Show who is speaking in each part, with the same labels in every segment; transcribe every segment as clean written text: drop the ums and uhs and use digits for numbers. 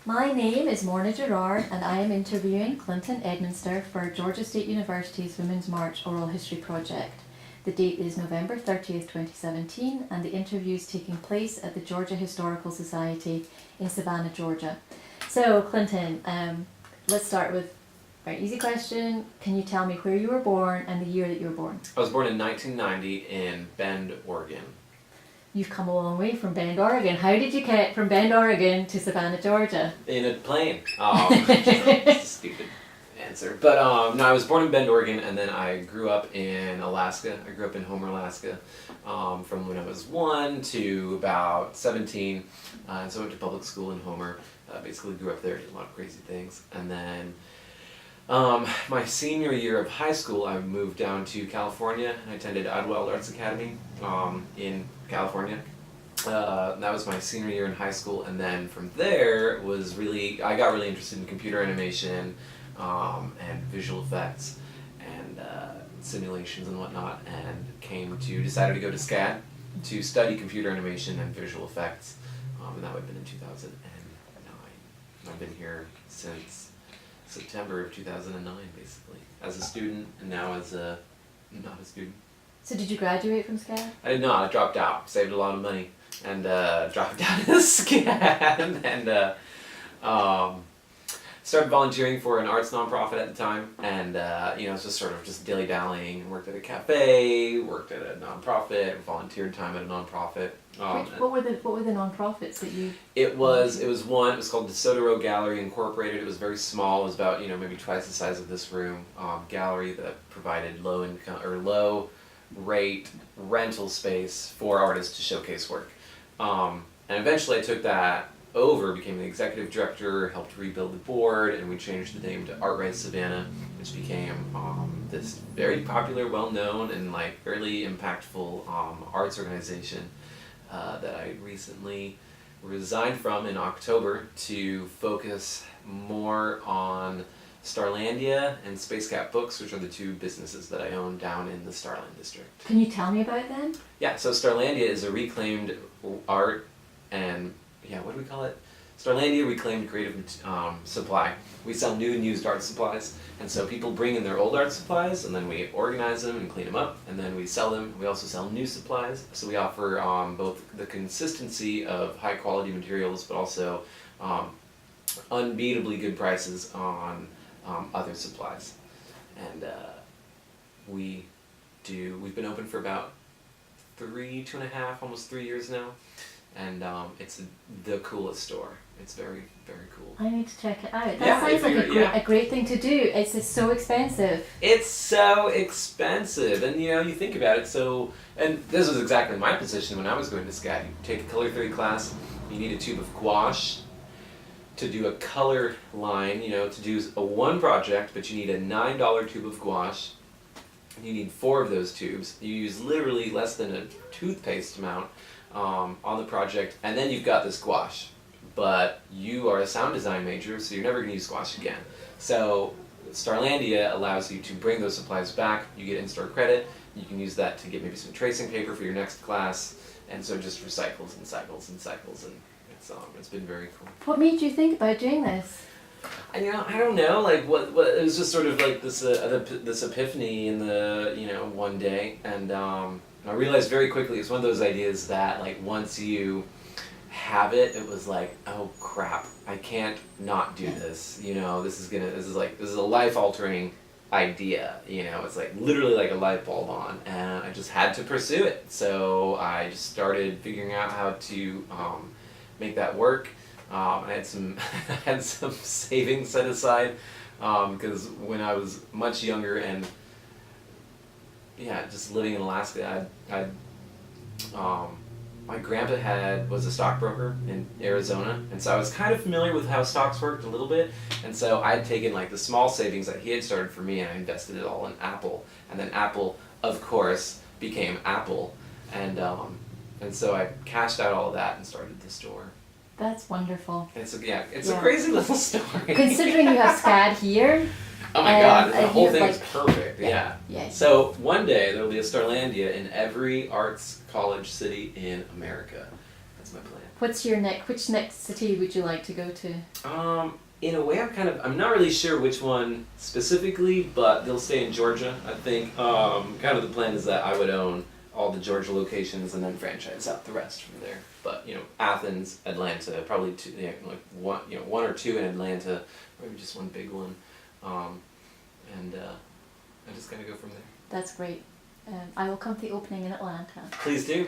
Speaker 1: My name is Morna Gerard and I am interviewing Clinton Edminster for Georgia State University's Women's March Oral History Project. The date is November 30th, 2017 and the interview is taking place at the Georgia Historical Society in Savannah, Georgia. So Clinton, let's start with a very easy question. Can you tell me where you were born and the year that you were born?
Speaker 2: I was born in 1990 in Bend, Oregon.
Speaker 1: You've come a long way from Bend, Oregon. How did you get from Bend, Oregon to Savannah, Georgia?
Speaker 2: In a plane. It's a stupid answer. But no, I was born in Bend, Oregon, and then I grew up in Alaska. I grew up in Homer, Alaska, from when I was 1 to about 17. And so I went to public school in Homer. Basically grew up there, did a lot of crazy things. And then my senior year of high school, I moved down to California. I attended Idlewild Arts Academy in California. That was my senior year in high school, and then from there I got really interested in computer animation and visual effects and simulations and whatnot, and decided to go to SCAD to study computer animation and visual effects, and that would have been in 2009. I've been here since September of 2009, basically, as a student, and now as not a student.
Speaker 1: So did you graduate from SCAD?
Speaker 2: I did not. I dropped out. Saved a lot of money, and dropped out of SCAD, and started volunteering for an arts nonprofit at the time, and it was just sort of just dilly-dallying. Worked at a cafe, worked at a nonprofit, volunteered time at a nonprofit.
Speaker 1: What were the nonprofits that you?
Speaker 2: It was called DeSoto Row Gallery Incorporated. It was very small. It was about maybe twice the size of this room. Gallery that provided low rate rental space for artists to showcase work. And eventually I took that over, became the executive director, helped rebuild the board, and we changed the name to ArtRight Savannah, which became this very popular, well-known, and fairly impactful arts organization that I recently resigned from in October to focus more on Starlandia and Space Cat Books, which are the two businesses that I own down in the Starland district.
Speaker 1: Can you tell me about them?
Speaker 2: Yeah, so Starlandia is a reclaimed art and, what do we call it? Starlandia Reclaimed Creative Supply. We sell new and used art supplies, and so people bring in their old art supplies, and then we organize them and clean them up, and then we sell them. We also sell new supplies, so we offer both the consistency of high quality materials, but also unbeatably good prices on other supplies. And we've been open for about 2.5, almost 3 years now, and it's the coolest store. It's very, very cool.
Speaker 1: I need to check it out. That sounds like a great thing to do. It's just so expensive.
Speaker 2: It's so expensive, and you think about it. So, and this was exactly my position when I was going to SCAD. You take a color theory class, you need a tube of gouache to do a color line, to do one project, but you need a $9 tube of gouache. You need 4 of those tubes. You use literally less than a toothpaste amount on the project, and then you've got this gouache. But you are a sound design major, so you're never going to use gouache again. So Starlandia allows you to bring those supplies back. You get in-store credit. You can use that to get maybe some tracing paper for your next class, and so it just recycles and cycles and cycles, and it's been very cool.
Speaker 1: What made you think about doing this?
Speaker 2: I don't know, what it was just sort of like this epiphany in the one day, and I realized very quickly it's one of those ideas that once you have it, it was like, oh crap, I can't not do this. This is a life altering idea. It's literally a light bulb on, and I just had to pursue it. So I just started figuring out how to make that work. I had some savings set aside because when I was much younger and just living in Alaska, my grandpa was a stockbroker in Arizona, and so I was kind of familiar with how stocks worked a little bit, and so I'd taken the small savings that he had started for me, and I invested it all in Apple, and then Apple, of course, became Apple, and so I cashed out all of that and started the store.
Speaker 1: That's wonderful.
Speaker 2: It's a crazy little story.
Speaker 1: Considering you have SCAD here.
Speaker 2: Oh my god, the whole thing is
Speaker 1: like,
Speaker 2: perfect, yeah. So one day there will be a Starlandia in every arts college city in America. That's my plan.
Speaker 1: Which next city would you like to go to?
Speaker 2: In a way, I'm not really sure which one specifically, but they'll stay in Georgia. I think kind of the plan is that I would own all the Georgia locations and then franchise out the rest from there. But Athens, Atlanta, probably two, one or two in Atlanta, maybe just one big one, and I just kind of go from there.
Speaker 1: That's great. I will come to the opening in Atlanta.
Speaker 2: Please do,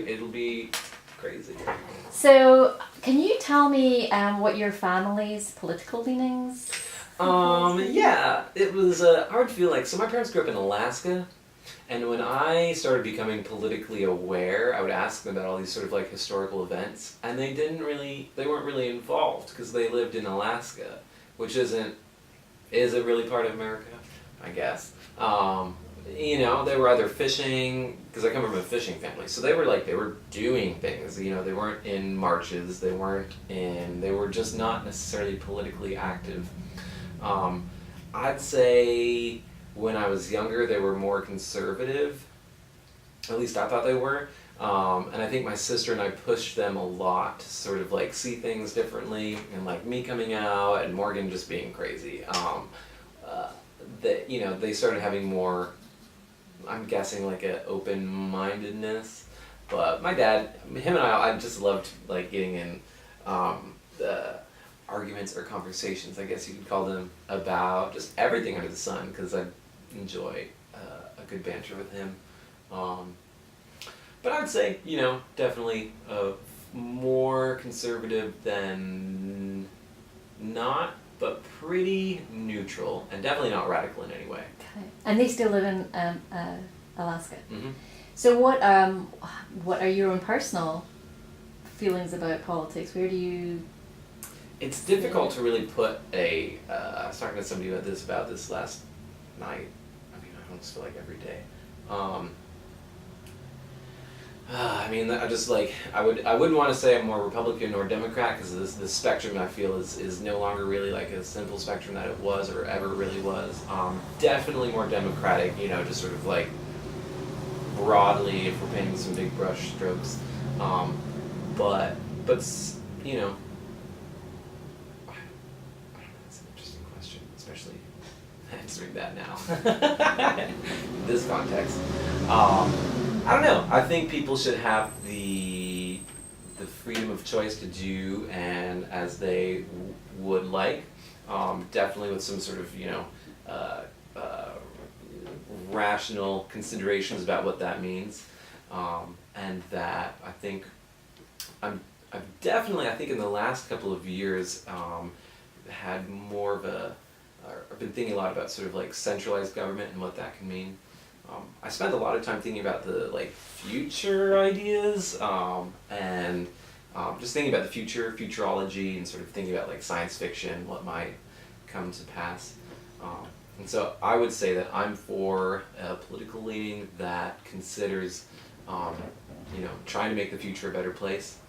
Speaker 2: it'll be crazy.
Speaker 1: So, can you tell me what your family's political leanings?
Speaker 2: Yeah, it was. I would feel like so. My parents grew up in Alaska, and when I started becoming politically aware, I would ask them about all these sort of like historical events, and they weren't really involved because they lived in Alaska, which is it really part of America? I guess. They were either fishing, because I come from a fishing family, so they were doing things, they weren't in marches, they were just not necessarily politically active. I'd say when I was younger they were more conservative, at least I thought they were, and I think my sister and I pushed them a lot to sort of like see things differently, and like me coming out and Morgan just being crazy, they started having more, I'm guessing, like an open-mindedness. But my dad, him and I just loved like getting in arguments or conversations, I guess you could call them, about just everything under the sun, because I enjoy a good banter with him. But I would say, definitely more conservative than not, but pretty neutral, and definitely not radical in any way.
Speaker 1: Okay. And they still live in Alaska.
Speaker 2: Mm-hmm.
Speaker 1: So what are your own personal feelings about politics? Where do you...
Speaker 2: It's difficult to really put I was talking to somebody about this last night. I almost feel like every day. I just I wouldn't want to say I'm more Republican or Democrat, because the spectrum I feel is no longer really like a simple spectrum that it was or ever really was. Definitely more Democratic, just sort of like broadly, if we're painting some big brush strokes. But that's an interesting question, especially answering that now in this context. I don't know. I think people should have the freedom of choice to do and as they would like. Definitely with some sort of rational considerations about what that means, and that I think I've in the last couple of years had more of I've been thinking a lot about sort of like centralized government and what that can mean. I spent a lot of time thinking about the future ideas, and just thinking about the future, futurology, and sort of thinking about science fiction, what might come to pass. And so I would say that I'm for a political leaning that considers, trying to make the future a better place,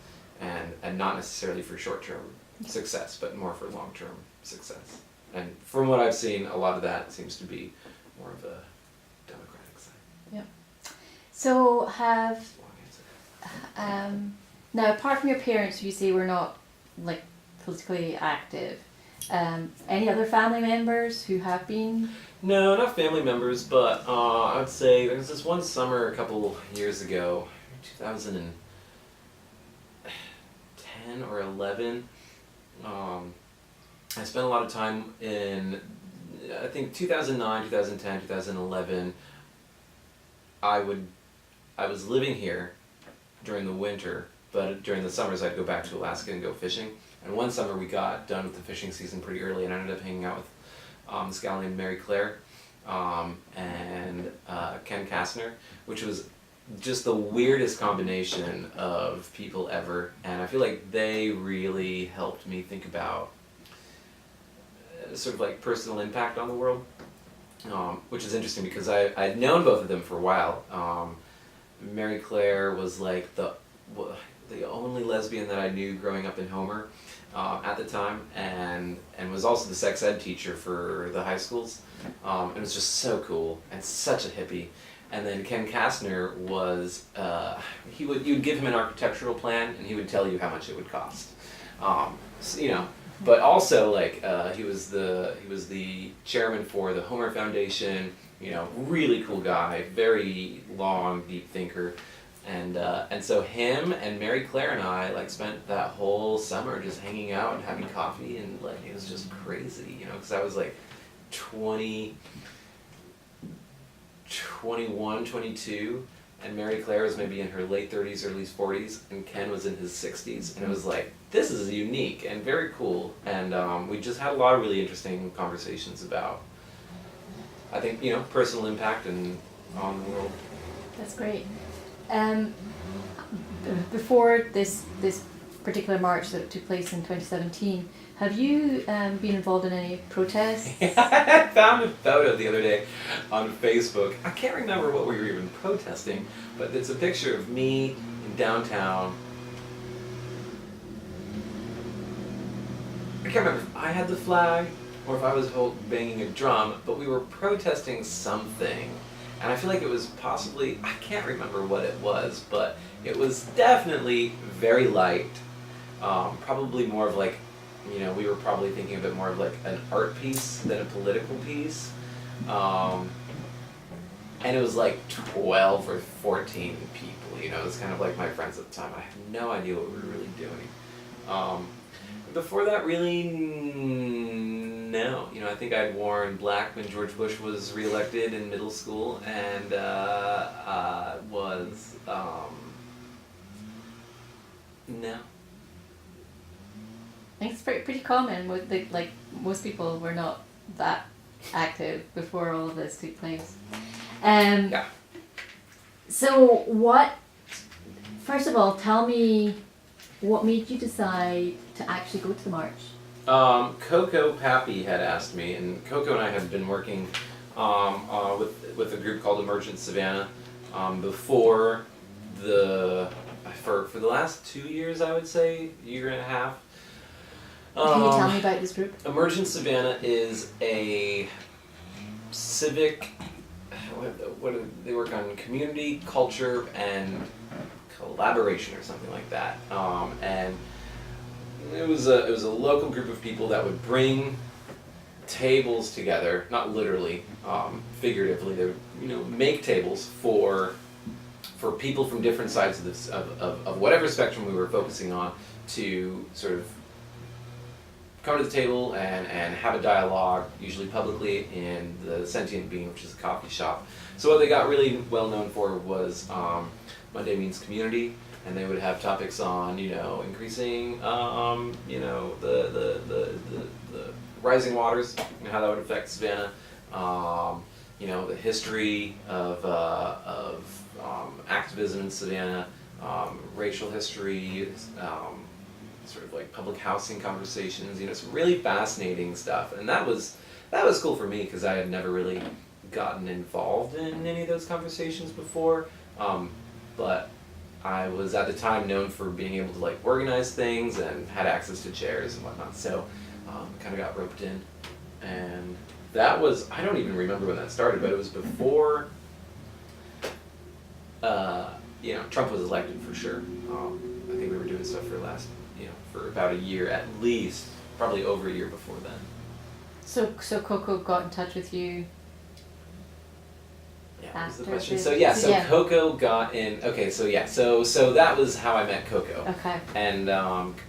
Speaker 2: and not necessarily for short-term success, but more for long-term success. And from what I've seen, a lot of that seems to be more of a Democratic side.
Speaker 1: Yeah. So
Speaker 2: Long answer.
Speaker 1: now, apart from your parents, who you say were not politically active, any other family members who have been?
Speaker 2: No, not family members, but I would say there was this one summer a couple years ago, 2010 or 11. I spent a lot of time in, I think 2009, 2010, 2011. I was living here during the winter, but during the summers I'd go back to Alaska and go fishing. And one summer we got done with the fishing season pretty early, and I ended up hanging out with this gal named Mary Claire and Ken Kastner, which was just the weirdest combination of people ever. And I feel like they really helped me think about sort of personal impact on the world, which is interesting because I'd known both of them for a while. Mary Claire was the only lesbian that I knew growing up in Homer at the time, and was also the sex ed teacher for the high schools. It was just so cool and such a hippie. And then Ken Kastner was, you'd give him an architectural plan and he would tell you how much it would cost. So, you know, but also like he was the chairman for the Homer Foundation, you know, really cool guy, very long, deep thinker. And so him and Mary Claire and I like spent that whole summer just hanging out and having coffee, and like it was just crazy, you know, because I was like 21, 22, and Mary Claire was maybe in her late 30s, early 40s, and Ken was in his 60s, and it was like, this is unique and very cool, and we just had a lot of really interesting conversations about, I think, you know, personal impact and on the world.
Speaker 1: That's great. Before this particular march that took place in 2017, have you been involved in any protests?
Speaker 2: I found a photo the other day on Facebook. I can't remember what we were even protesting, but it's a picture of me in downtown. I can't remember if I had the flag or if I was banging a drum, but we were protesting something. And I feel like it was possibly, I can't remember what it was, but it was definitely very light. Probably more of like, you know, we were probably thinking of it more of like an art piece than a political piece. And it was like 12 or 14 people, you know, it was kind of like my friends at the time. I have no idea what we were really doing. Before that, really, no. You know, I think I'd worn black when George Bush was reelected in middle school, and no.
Speaker 1: I think it's pretty common. Like most people were not that active before all of this took place.
Speaker 2: Yeah.
Speaker 1: So first of all, tell me what made you decide to actually go to the march?
Speaker 2: Coco Pappy had asked me, and Coco and I have been working with a group called Emergent Savannah for the last 2 years, I would say, year and a half.
Speaker 1: Can you tell me about this group?
Speaker 2: Emergent Savannah is a civic. They work on community, culture, and collaboration, or something like that. And it was a local group of people that would bring tables together, not literally, figuratively. They would, make tables for people from different sides of whatever spectrum we were focusing on, to sort of come to the table and have a dialogue, usually publicly, in the Sentient Being, which is a coffee shop. So what they got really well known for was Monday Means Community, and they would have topics on, increasing, the rising waters, and how that would affect Savannah, the history of activism in Savannah, racial history, sort of like public housing conversations, some really fascinating stuff. And that was cool for me, because I had never really gotten involved in any of those conversations before. But I was at the time known for being able to organize things and had access to chairs and whatnot. So kind of got roped in. And that was, I don't even remember when that started, but it was before Trump was elected, for sure. I think we were doing stuff for about a year at least, probably over a year before then.
Speaker 1: So Coco got in touch with you.
Speaker 2: Yeah, what was the question? So Coco got in. Okay, so that was how I met Coco.
Speaker 1: Okay.
Speaker 2: And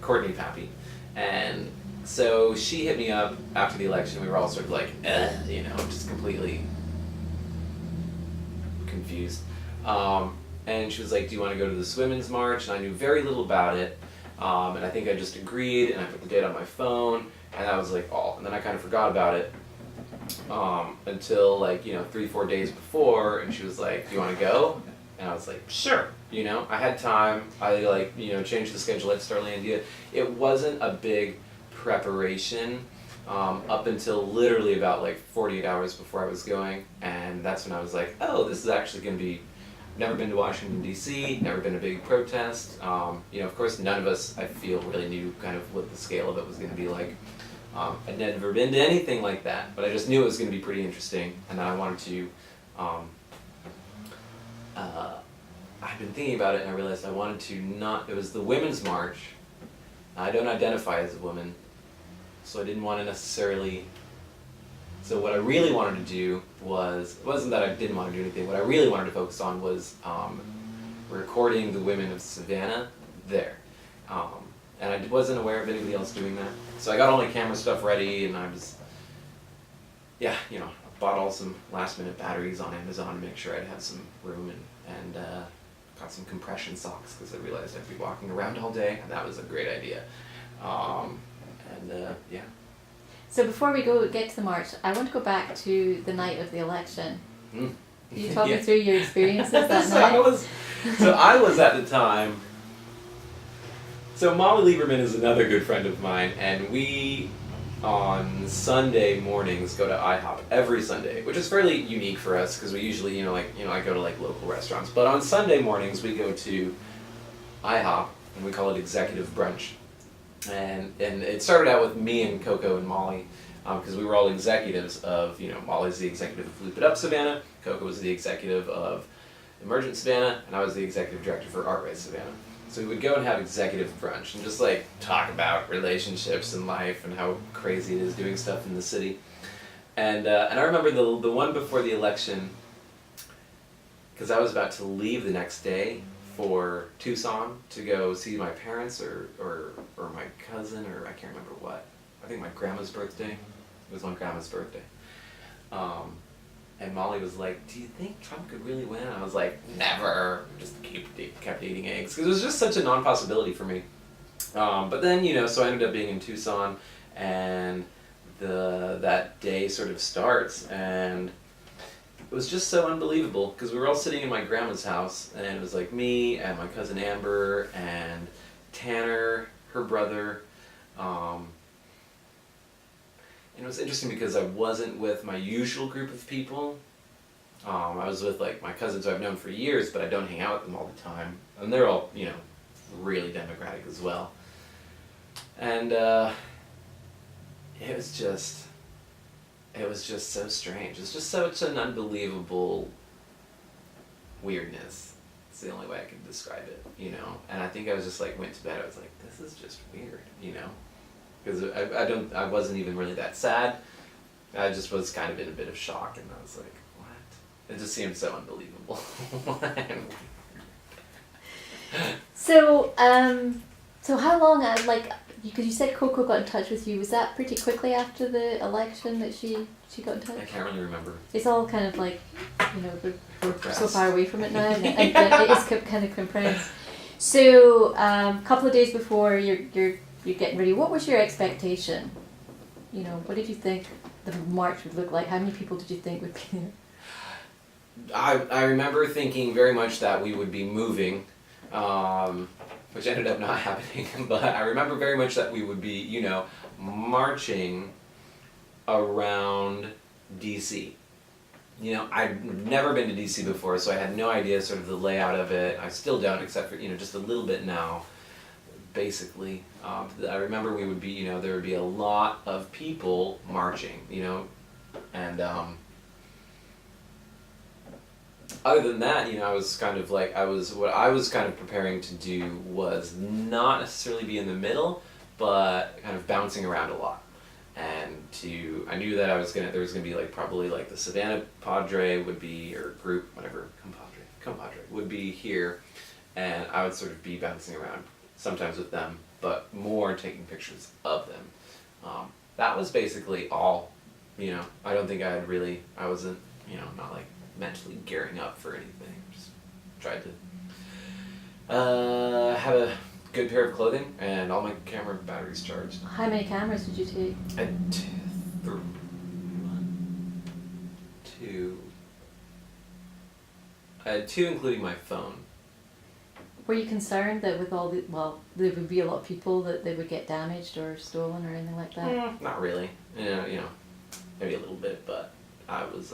Speaker 2: Courtney Pappy, and so she hit me up after the election. We were all sort of like, just completely confused. And she was like, "Do you want to go to this women's march?" And I knew very little about it. And I think I just agreed, and I put the date on my phone, and that was all. And then I kind of forgot about it until 3-4 days before, and she was like, "Do you want to go?" And I was like, "Sure." I had time. I changed the schedule at Starlandia. It wasn't a big preparation up until literally about 48 hours before I was going, and that's when I was like, "Oh, this is actually going to be." Never been to Washington, D.C., never been to a big protest. Of course, none of us, I feel, really knew kind of what the scale of it was going to be like. I'd never been to anything like that, but I just knew it was going to be pretty interesting, and that I wanted to I've been thinking about it, and I realized I wanted to not. It was the Women's March. I don't identify as a woman, so I didn't want to necessarily. So what I really wanted to do it wasn't that I didn't want to do anything. What I really wanted to focus on was recording the women of Savannah there. And I wasn't aware of anybody else doing that. So I got all my camera stuff ready, and I was, I bought all some last minute batteries on Amazon to make sure I'd have some room, and got some compression socks because I realized I'd be walking around all day, and that was a great idea. Yeah.
Speaker 1: So before we get to the march, I want to go back to the night of the election. Can you talk me through your experiences that night?
Speaker 2: I was at the time. So Molly Lieberman is another good friend of mine, and we on Sunday mornings go to IHOP every Sunday, which is fairly unique for us because we usually, I go to like local restaurants. But on Sunday mornings we go to IHOP, and we call it executive brunch. And it started out with me and Coco and Molly, because we were all executives of, Molly's the executive of Loop It Up Savannah, Coco was the executive of Emergent Savannah, and I was the executive director for Art Right Savannah. So we would go and have executive brunch and just like talk about relationships and life and how crazy it is doing stuff in the city. And I remember the one before the election, because I was about to leave the next day for Tucson to go see my parents or my cousin, or I can't remember what. I think my grandma's birthday. It was my grandma's birthday. And Molly was like, "Do you think Trump could really win?" And I was like, "Never." Just kept eating eggs because it was just such a non-possibility for me. But then, so I ended up being in Tucson, and that day sort of starts, and it was just so unbelievable because we were all sitting in my grandma's house, and it was like me and my cousin Amber and Tanner, her brother. And it was interesting because I wasn't with my usual group of people. I was with like my cousins who I've known for years, but I don't hang out with them all the time. And they're all, really democratic as well. And it was just so strange. It's just such an unbelievable weirdness. It's the only way I can describe it, And I think I was just like, went to bed, I was like, this is just weird, Because I wasn't even really that sad. I just was kind of in a bit of shock, and I was like, what? It just seemed so unbelievable.
Speaker 1: So how long, because you said Coco got in touch with you, was that pretty quickly after the election that she got in touch?
Speaker 2: I can't really remember.
Speaker 1: It's all kind of like, we're so far away from it now, and it is kind of compressed. So a couple of days before you're getting ready, what was your expectation? What did you think the march would look like? How many people did you think would be there?
Speaker 2: I remember thinking very much that we would be moving, which ended up not happening, but I remember very much that we would be, marching around DC. I'd never been to DC before, so I had no idea sort of the layout of it. I still don't, except for, just a little bit now, basically. I remember we would be, there would be a lot of people marching, and other than that, I was kind of like, what I was kind of preparing to do was not necessarily be in the middle, but kind of bouncing around a lot. And I knew that there was gonna be like probably like the Savannah Padre would be, or group, whatever, compadre would be here, and I would sort of be bouncing around, sometimes with them, but more taking pictures of them. That was basically all, I don't think I wasn't, not like mentally gearing up for anything. Just tried to have a good pair of clothing and all my camera batteries charged.
Speaker 1: How many cameras did you take?
Speaker 2: I had two. I had two, including my phone.
Speaker 1: Were you concerned that with all there would be a lot of people that they would get damaged or stolen or anything like that?
Speaker 2: Not really. Maybe a little bit, but I was,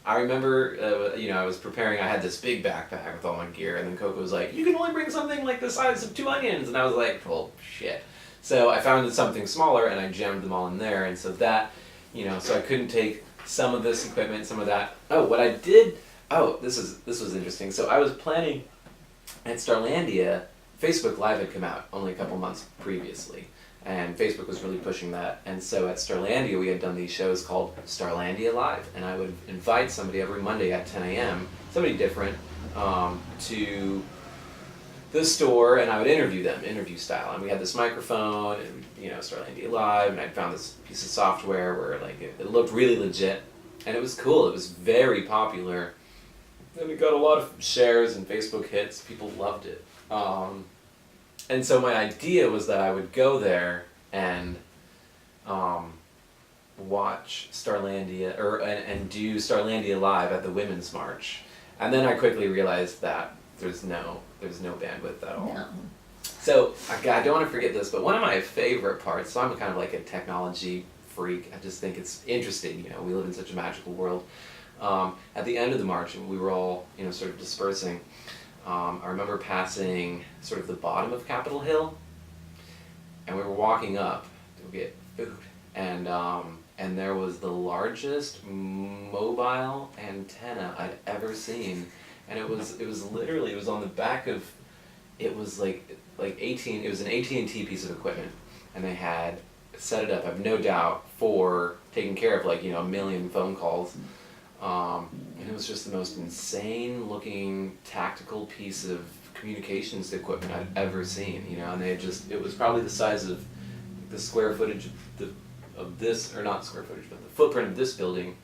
Speaker 2: I remember, I was preparing, I had this big backpack with all my gear, and then Coco was like, "You can only bring something like the size of 2 onions," and I was like, well, shit. So I found something smaller, and I jammed them all in there, and so that, so I couldn't take some of this equipment, some of that. Oh, what I did Oh, this was interesting. So I was planning at Starlandia. Facebook Live had come out only a couple months previously, and Facebook was really pushing that. And so at Starlandia, we had done these shows called Starlandia Live, and I would invite somebody every Monday at 10 a.m., somebody different, to the store, and I would interview them, interview style. And we had this microphone, and Starlandia Live, and I found this piece of software where like it looked really legit, and it was cool. It was very popular, and it got a lot of shares and Facebook hits. People loved it. And so my idea was that I would go there and watch Starlandia and do Starlandia Live at the Women's March, and then I quickly realized that there's no bandwidth at all.
Speaker 1: No.
Speaker 2: So I don't want to forget this, but one of my favorite parts. So I'm kind of like a technology freak. I just think it's interesting. We live in such a magical world. At the end of the march, and we were all sort of dispersing. I remember passing sort of the bottom of Capitol Hill, and we were walking up to get food, and there was the largest mobile antenna I'd ever seen, and it was literally on the back of, it was like it was an AT&T piece of equipment, and they had set it up, I have no doubt, for taking care of a million phone calls. And it was just the most insane looking tactical piece of communications equipment I'd ever seen, and it was probably the size of the square footage of this, or not square footage, but the footprint of this building,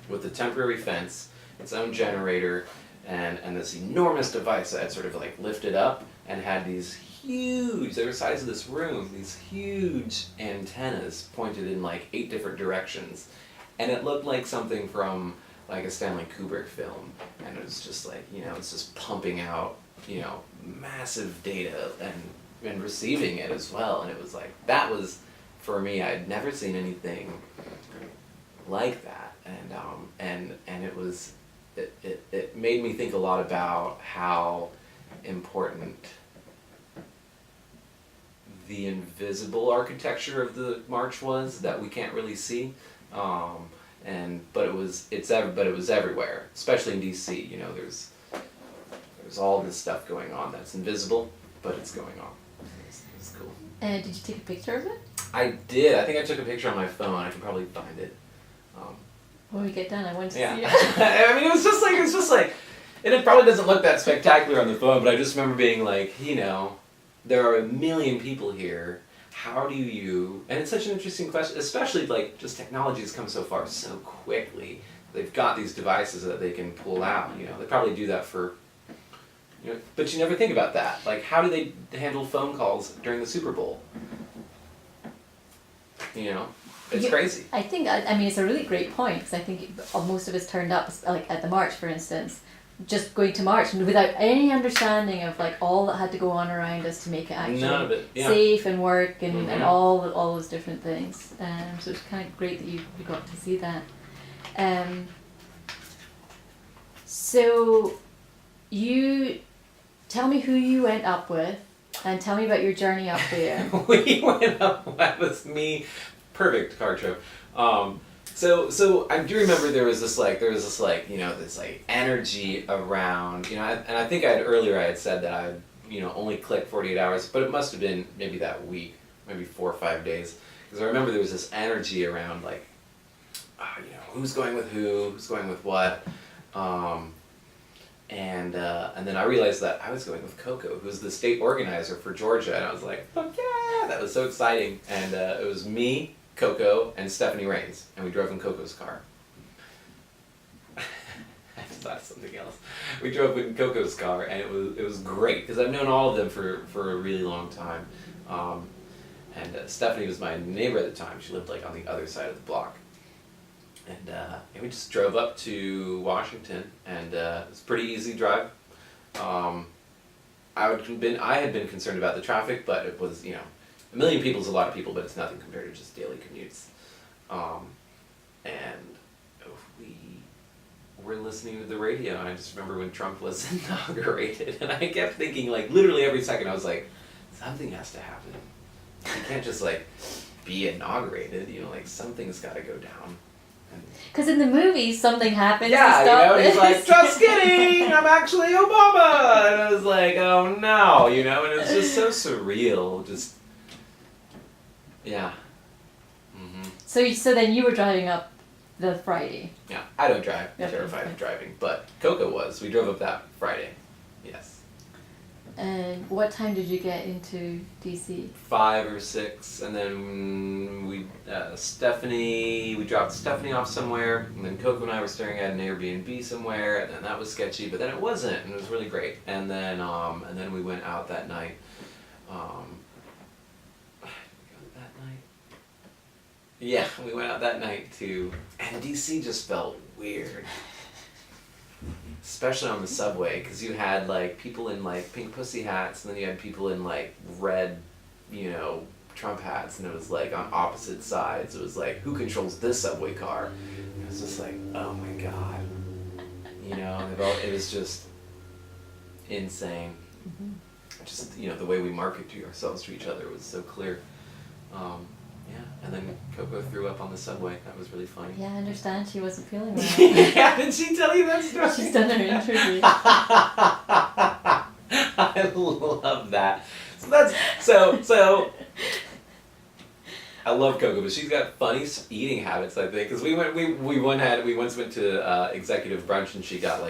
Speaker 2: with the temporary fence, its own generator, and this enormous device that had sort of lifted up and had these huge, they were the size of this room, these huge antennas pointed in 8 different directions. And it looked like something from a Stanley Kubrick film, and it was just it's just pumping out, massive data and receiving it as well. And it was that was, for me, I'd never seen anything like that. And it was, it made me think a lot about how important the invisible architecture of the march was that we can't really see. But it was everywhere, especially in DC. There's all this stuff going on that's invisible, but it's going on. It's cool.
Speaker 1: Did you take a picture of it?
Speaker 2: I did. I think I took a picture on my phone. I can probably find it.
Speaker 1: When we get done, I want to see it.
Speaker 2: I mean, and it probably doesn't look that spectacular on the phone, but I just remember being there are a million people here. How do you, and it's such an interesting question, especially just technology has come so far so quickly. They've got these devices that they can pull out, they probably do that for, but you never think about that. How do they handle phone calls during the Super Bowl? It's crazy.
Speaker 1: I think, it's a really great point, because I think most of us turned up, at the march, for instance, just going to march and without any understanding of all that had to go on around us to make it actually
Speaker 2: None of it, yeah.
Speaker 1: safe and work and all those different things. So it's kind of great that you got to see that. So you tell me who you went up with, and tell me about your journey up there.
Speaker 2: We went up. That was me. Perfect car trip. So I do remember there was this energy around, and I think earlier I had said that I had, only clicked 48 hours, but it must have been maybe that week, maybe 4 or 5 days, because I remember there was this energy around who's going with who's going with what, and then I realized that I was going with Coco, who was the state organizer for Georgia, and I was like, fuck yeah, that was so exciting, and it was me, Coco, and Stephanie Rains, and we drove in Coco's car. That's something else. We drove in Coco's car, and it was great, because I've known all of them for a really long time. And Stephanie was my neighbor at the time. She lived on the other side of the block. And we just drove up to Washington, and it was a pretty easy drive. I had been concerned about the traffic, but it was, a million people is a lot of people, but it's nothing compared to just daily commutes. And we were listening to the radio, and I just remember when Trump was inaugurated, and I kept thinking, literally every second, I was like, something has to happen. You can't just, be inaugurated, something's got to go down.
Speaker 1: Because in the movies, something happens to
Speaker 2: Yeah,
Speaker 1: stop
Speaker 2: he's
Speaker 1: this.
Speaker 2: like, just kidding, I'm actually Obama! And I was like, oh no, and it was just so surreal, just, yeah. Mm-hmm.
Speaker 1: So then you were driving up the Friday.
Speaker 2: Yeah, I don't drive,
Speaker 1: Okay,
Speaker 2: terrified
Speaker 1: okay.
Speaker 2: of driving, but Coco was. We drove up that Friday, yes.
Speaker 1: And what time did you get into DC?
Speaker 2: 5 or 6, and then we dropped Stephanie off somewhere, and then Coco and I were staring at an Airbnb somewhere, and then that was sketchy, but then it wasn't, and it was really great. And then we went out that night. Yeah, we went out that night too, and DC just felt weird. Especially on the subway, because you had like people in like pink pussy hats, and then you had people in like red, Trump hats, and it was like on opposite sides. It was like, who controls this subway car? And it was just like, oh my god, it was just insane.
Speaker 1: Mm-hmm.
Speaker 2: Just the way we market to ourselves to each other was so clear. Yeah, and then Coco threw up on the subway. That was really funny.
Speaker 1: Yeah, I understand she wasn't feeling well.
Speaker 2: Yeah, did she tell you that story?
Speaker 1: She's done her interview.
Speaker 2: I love that. So I love Coco, but she's got funny eating habits, I think. Because we once went to executive brunch, and she got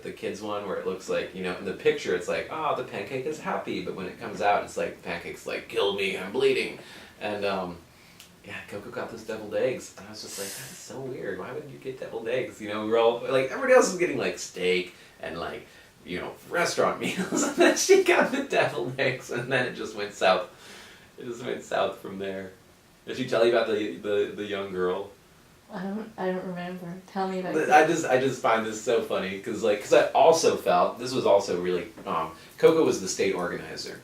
Speaker 2: the kids one where it looks like, in the picture it's like, oh, the pancake is happy, but when it comes out it's like, the pancake's like, kill me, I'm bleeding. And yeah, Coco got those deviled eggs, and I was just like, that's so weird, why wouldn't you get deviled eggs? We were all like, everybody else was getting like steak and like, restaurant meals, and then she got the deviled eggs, and then it just went south. It just went south from there. Did she tell you about the young girl?
Speaker 1: I don't remember. Tell me about it.
Speaker 2: I just find this so funny because I also felt this was also really Coco was the state organizer,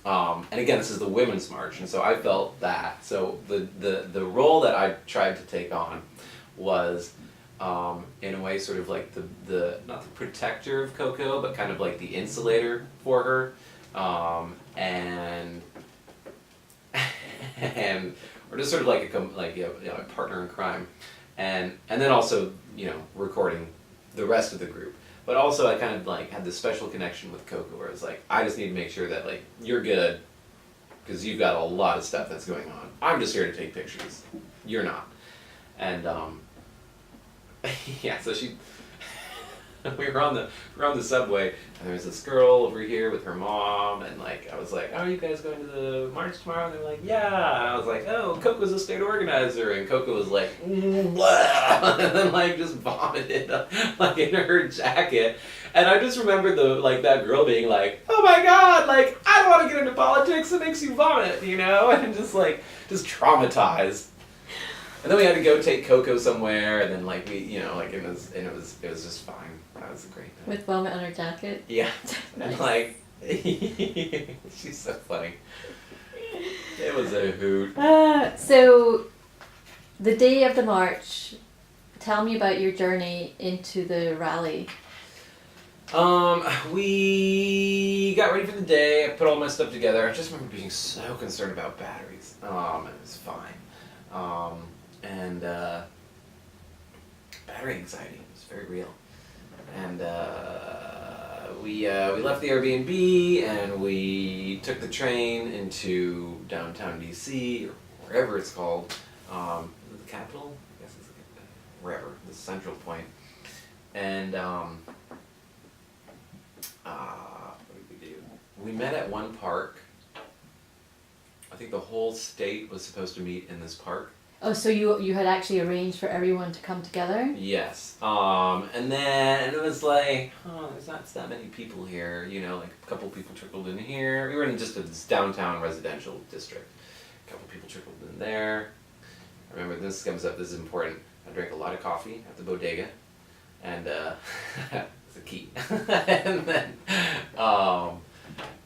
Speaker 2: and again this is the Women's March, and so I felt that the role that I tried to take on was in a way sort of like the not the protector of Coco, but kind of like the insulator for her, and or just sort of like a partner in crime, and then also recording the rest of the group. But also I kind of like had this special connection with Coco where it's like, I just need to make sure that like you're good because you've got a lot of stuff that's going on. I'm just here to take pictures. You're not. And yeah, so we were on the subway, and there was this girl over here with her mom, and like I was like, oh, are you guys going to the march tomorrow? And they were like, yeah. And I was like, oh, Coco's a state organizer, and Coco was like, blah, and then like just vomited like in her jacket. And I just remember that girl being like, oh my god, like I don't want to get into politics, it makes you vomit, and just traumatized. And then we had to go take Coco somewhere, and then like we, it was just fine. That was a great night.
Speaker 1: With vomit on her jacket?
Speaker 2: Yeah.
Speaker 1: Nice.
Speaker 2: And like, she's so funny. It was a hoot.
Speaker 1: So, the day of the march, tell me about your journey into the rally.
Speaker 2: We got ready for the day. I put all my stuff together. I just remember being so concerned about batteries. It was fine. And battery anxiety was very real. And we left the Airbnb, and we took the train into downtown DC, or wherever it's called, the capital, I guess it's wherever, the central point. And what did we do? We met at one park. I think the whole state was supposed to meet in this park.
Speaker 1: Oh, so you had actually arranged for everyone to come together?
Speaker 2: Yes. And then it was like, oh, there's not that many people here. Like a couple people trickled in here. We were in just a downtown residential district. A couple people trickled in there. I remember this comes up, this is important. I drank a lot of coffee at the bodega. And it's a key. And then,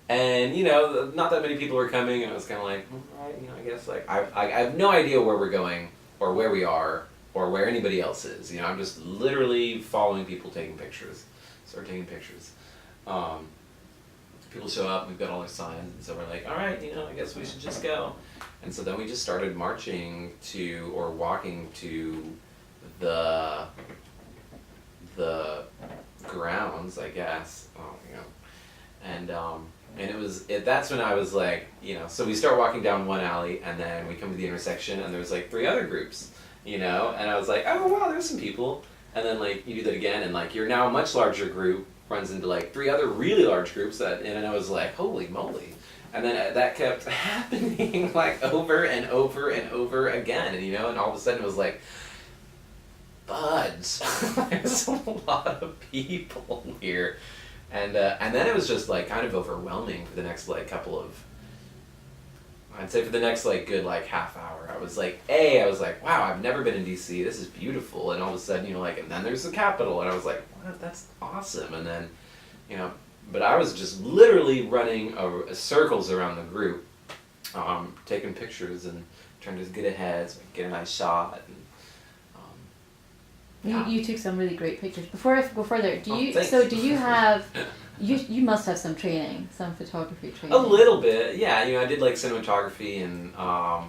Speaker 2: and not that many people were coming, and I was kind of like, all right, I guess like I have no idea where we're going or where we are or where anybody else is. I'm just literally following people taking pictures. Start taking pictures. People show up, we've got all our signs, and so we're like, all right, I guess we should just go. And so then we just started marching to, or walking to the grounds, I guess, and it was, that's when I was like, so we start walking down one alley, and then we come to the intersection, and there's like 3 other groups, and I was like, oh wow, there's some people, and then like you do that again, and like your now much larger group runs into like 3 other really large groups, and then I was like, holy moly. And then that kept happening like over and over and over again, and and all of a sudden it was like, buds, there's a lot of people here, and then it was just like kind of overwhelming for the next like couple of, I'd say for the next like good like half hour. I was like, wow, I've never been in DC. This is beautiful, and all of a sudden and then there's the Capitol, and I was like, what? That's awesome, and then but I was just literally running circles around the group, taking pictures and trying to get ahead so I could get a nice shot. And,
Speaker 1: You took some really great pictures. Before I go further, do you have you must have some training, some photography training?
Speaker 2: A little bit, yeah. I did like cinematography and I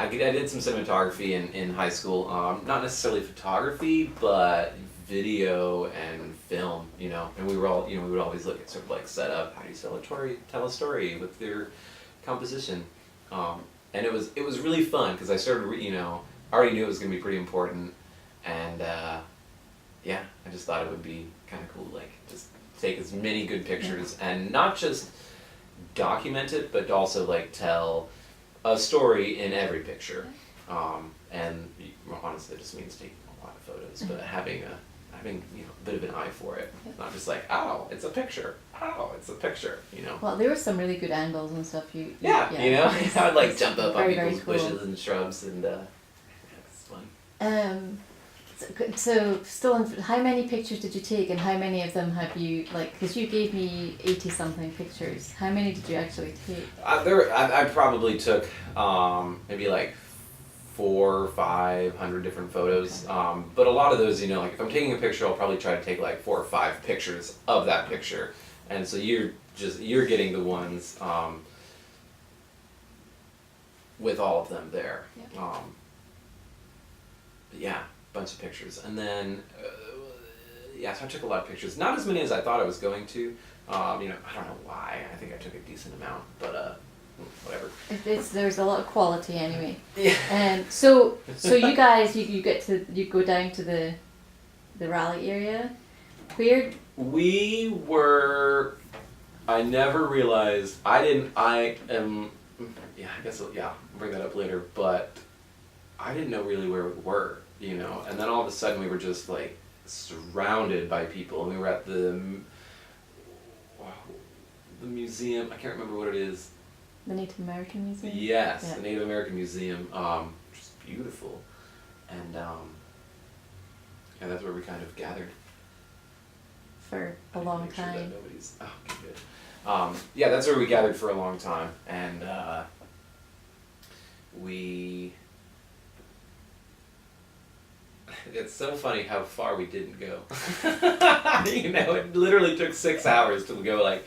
Speaker 2: did some cinematography in high school. Not necessarily photography, but video and film, and we were all, we would always look at sort of like setup, how do you tell a story with your composition, and it was really fun because I started, I already knew it was going to be pretty important, and I just thought it would be kind of cool, like just take as many good pictures and not just document it, but also like tell a story in every picture, and honestly, it just means taking a lot of photos, but having a bit of an eye for it. Not just like, oh, it's a picture. Oh, it's a picture,
Speaker 1: Well, there were some really good angles and stuff.
Speaker 2: I would like jump up on
Speaker 1: very,
Speaker 2: people's
Speaker 1: very cool.
Speaker 2: bushes and shrubs, and it's fun.
Speaker 1: So still, how many pictures did you take, and how many of them have you, because you gave me 80-something pictures, how many did you actually take?
Speaker 2: I probably took maybe like 400 or 500 different photos, but a lot of those, like if I'm taking a picture, I'll probably try to take like 4 or 5 pictures of that picture, and so you're getting the ones with all of them there. But yeah, bunch of pictures, and then so I took a lot of pictures, not as many as I thought I was going to. I don't know why. I think I took a decent amount, but whatever.
Speaker 1: There's a lot of quality anyway.
Speaker 2: Yeah.
Speaker 1: So you guys, you go down to the rally area. Where
Speaker 2: we were, I never realized. I guess I'll bring that up later. But I didn't know really where we were, And then all of a sudden we were just like surrounded by people, and we were at the museum. I can't remember what it is.
Speaker 1: The Native American Museum?
Speaker 2: Yes,
Speaker 1: yeah.
Speaker 2: The Native American Museum, which is beautiful, and that's where we kind of gathered.
Speaker 1: For a long time.
Speaker 2: Sure that nobody's, okay, good. That's where we gathered for a long time, and it's so funny how far we didn't go. It literally took 6 hours to go like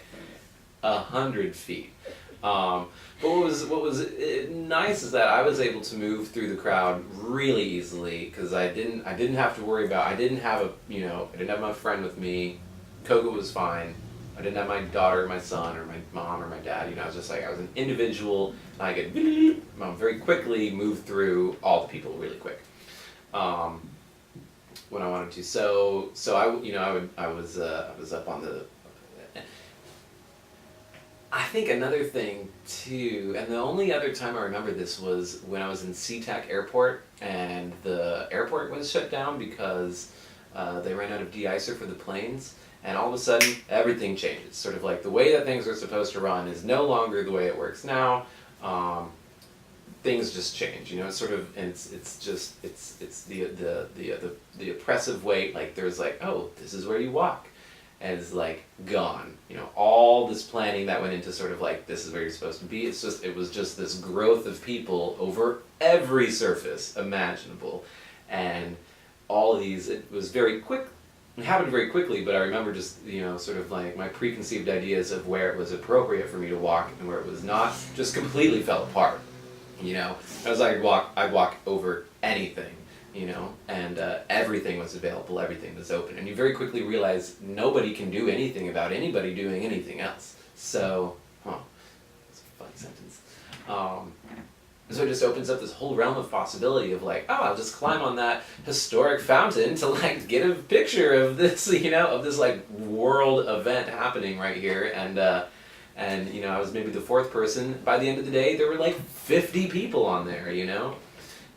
Speaker 2: 100 feet. But what was nice is that I was able to move through the crowd really easily because I didn't have to worry about, I didn't have my friend with me. Coco was fine. I didn't have my daughter or my son or my mom or my dad. I was just like, I was an individual, and I could very quickly move through all the people really quick when I wanted to. So I was up on the. I think another thing too, and the only other time I remember this was when I was in SeaTac Airport, and the airport was shut down because they ran out of de-icer for the planes, and all of a sudden everything changes. Sort of like the way that things are supposed to run is no longer the way it works now. Things just change, It's sort of, and it's the oppressive weight. Like there's like, oh, this is where you walk. And it's like gone. All this planning that went into sort of like, this is where you're supposed to be. It was just this growth of people over every surface imaginable. And all of these, it was very quick, it happened very quickly, but I remember just, sort of like my preconceived ideas of where it was appropriate for me to walk and where it was not just completely fell apart. I was like, I'd walk over anything, and everything was available, everything was open. And you very quickly realize nobody can do anything about anybody doing anything else. So, that's a funny sentence. So it just opens up this whole realm of possibility of like, I'll just climb on that historic fountain to like get a picture of this, of this like world event happening right here. And I was maybe the fourth person. By the end of the day, there were like 50 people on there,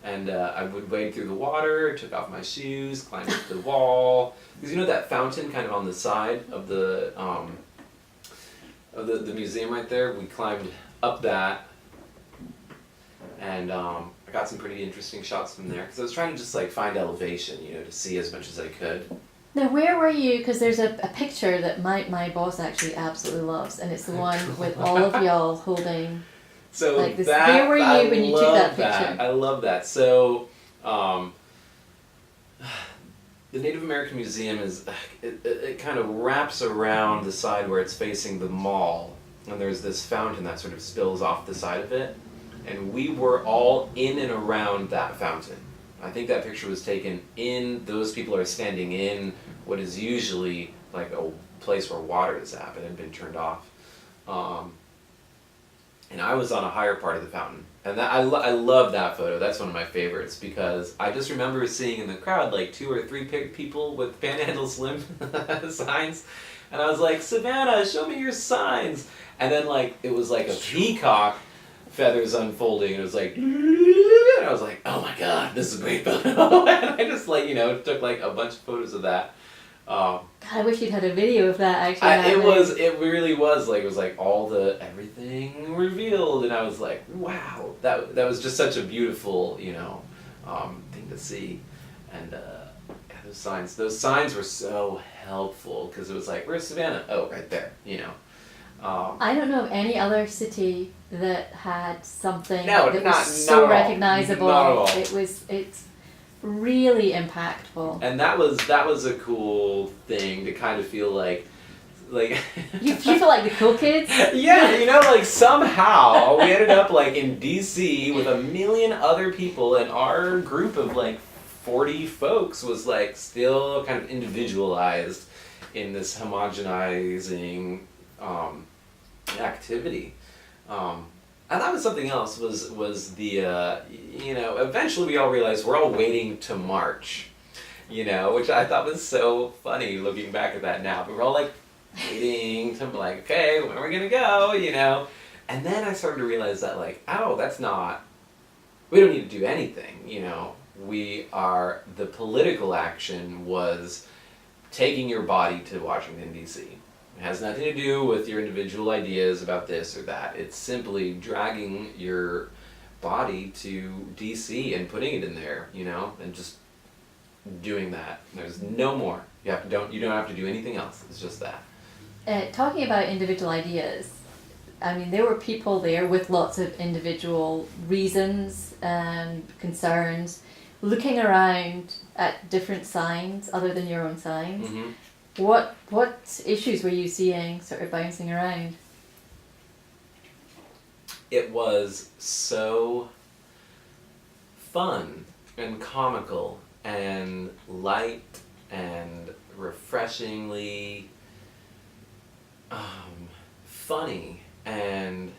Speaker 2: And I would wade through the water, took off my shoes, climbed up the wall. Because that fountain kind of on the side of the museum right there, we climbed up that. And I got some pretty interesting shots from there because I was trying to just like find elevation, to see as much as I could.
Speaker 1: Now, where were you? Because there's a picture that my boss actually absolutely loves, and it's the one with all of y'all holding.
Speaker 2: So
Speaker 1: like this. Where were you when you took that picture?
Speaker 2: I love that. So, the Native American Museum it kind of wraps around the side where it's facing the mall, and there's this fountain that sort of spills off the side of it. And we were all in and around that fountain. I think that picture was taken those people are standing in what is usually like a place where water is at, but had been turned off. And I was on a higher part of the fountain. And I love that photo. That's one of my favorites because I just remember seeing in the crowd like 2 or 3 people with Panhandle Slim signs. And I was like, Savannah, show me your signs. And then like it was like a peacock feathers unfolding, and it was like, and I was like, oh my god, this is a great photo. And I just like, took like a bunch of photos of that.
Speaker 1: God, I wish you'd had a video of that actually.
Speaker 2: It really was like, it was like everything revealed, and I was like, wow, that was just such a beautiful, thing to see. And those signs were so helpful because it was like, where's Savannah? Oh, right there,
Speaker 1: I don't know of any other city that had something
Speaker 2: that
Speaker 1: was so recognizable.
Speaker 2: Not at all.
Speaker 1: It's really impactful.
Speaker 2: And that was a cool thing to kind of feel like
Speaker 1: you feel like the cool kids?
Speaker 2: Yeah, like somehow we ended up like in DC with 1 million other people, and our group of like 40 folks was like still kind of individualized in this homogenizing activity. And that was something else, was the, eventually we all realized we're all waiting to march, which I thought was so funny looking back at that now. But we're all like waiting to like, okay, when are we going to go, And then I started to realize that like, we don't need to do anything, the political action was taking your body to Washington, D.C. It has nothing to do with your individual ideas about this or that. It's simply dragging your body to DC and putting it in there, and just doing that. There's no more. You don't have to do anything else. It's just that.
Speaker 1: Talking about individual ideas, I mean, there were people there with lots of individual reasons and concerns, looking around at different signs other than your own signs. Mm-hmm. What issues were you seeing sort of bouncing around?
Speaker 2: It was so fun and comical and light and refreshingly funny and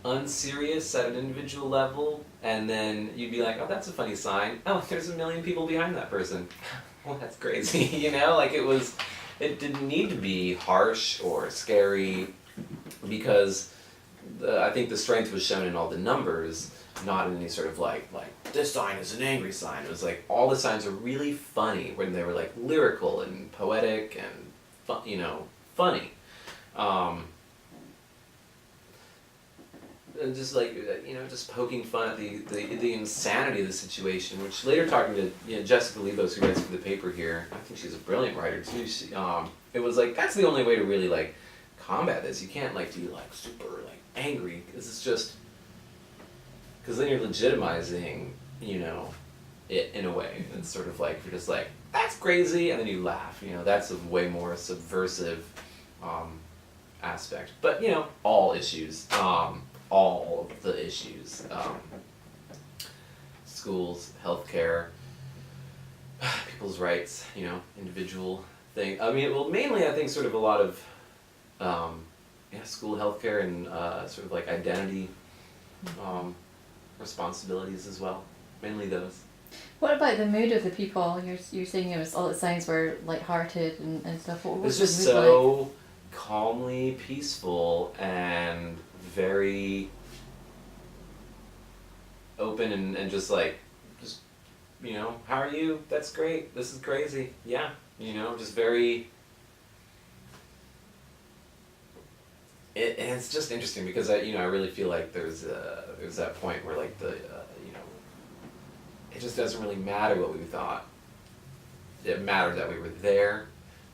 Speaker 2: unserious at an individual level, and then you'd be like, oh, that's a funny sign. Oh, there's 1 million people behind that person. Well, that's crazy, like it didn't need to be harsh or scary, because I think the strength was shown in all the numbers, not in any sort of like this sign is an angry sign. It was like all the signs were really funny when they were like lyrical and poetic and funny. And just like, just poking fun at the insanity of the situation, which later talking to Jessica Lebos, who writes for the paper here, I think she's a brilliant writer too. It was like, that's the only way to really like combat this. You can't like be like super like angry, because it's just, because then you're legitimizing, it in a way. It's sort of like, you're just like, that's crazy, and then you laugh. That's a way more subversive aspect. But, all issues, all of the issues, schools, healthcare, people's rights, individual thing. Mainly I think sort of a lot of, school, healthcare, and sort of like identity responsibilities as well. Mainly those.
Speaker 1: What about the mood of the people? You're saying all the signs were light-hearted and stuff. What
Speaker 2: It
Speaker 1: was
Speaker 2: was
Speaker 1: the
Speaker 2: just
Speaker 1: mood
Speaker 2: so calmly peaceful and very open and just how are you? That's great. This is crazy. Yeah. Just very. And it's just interesting because I really feel like there's that point where like it just doesn't really matter what we thought. It mattered that we were there,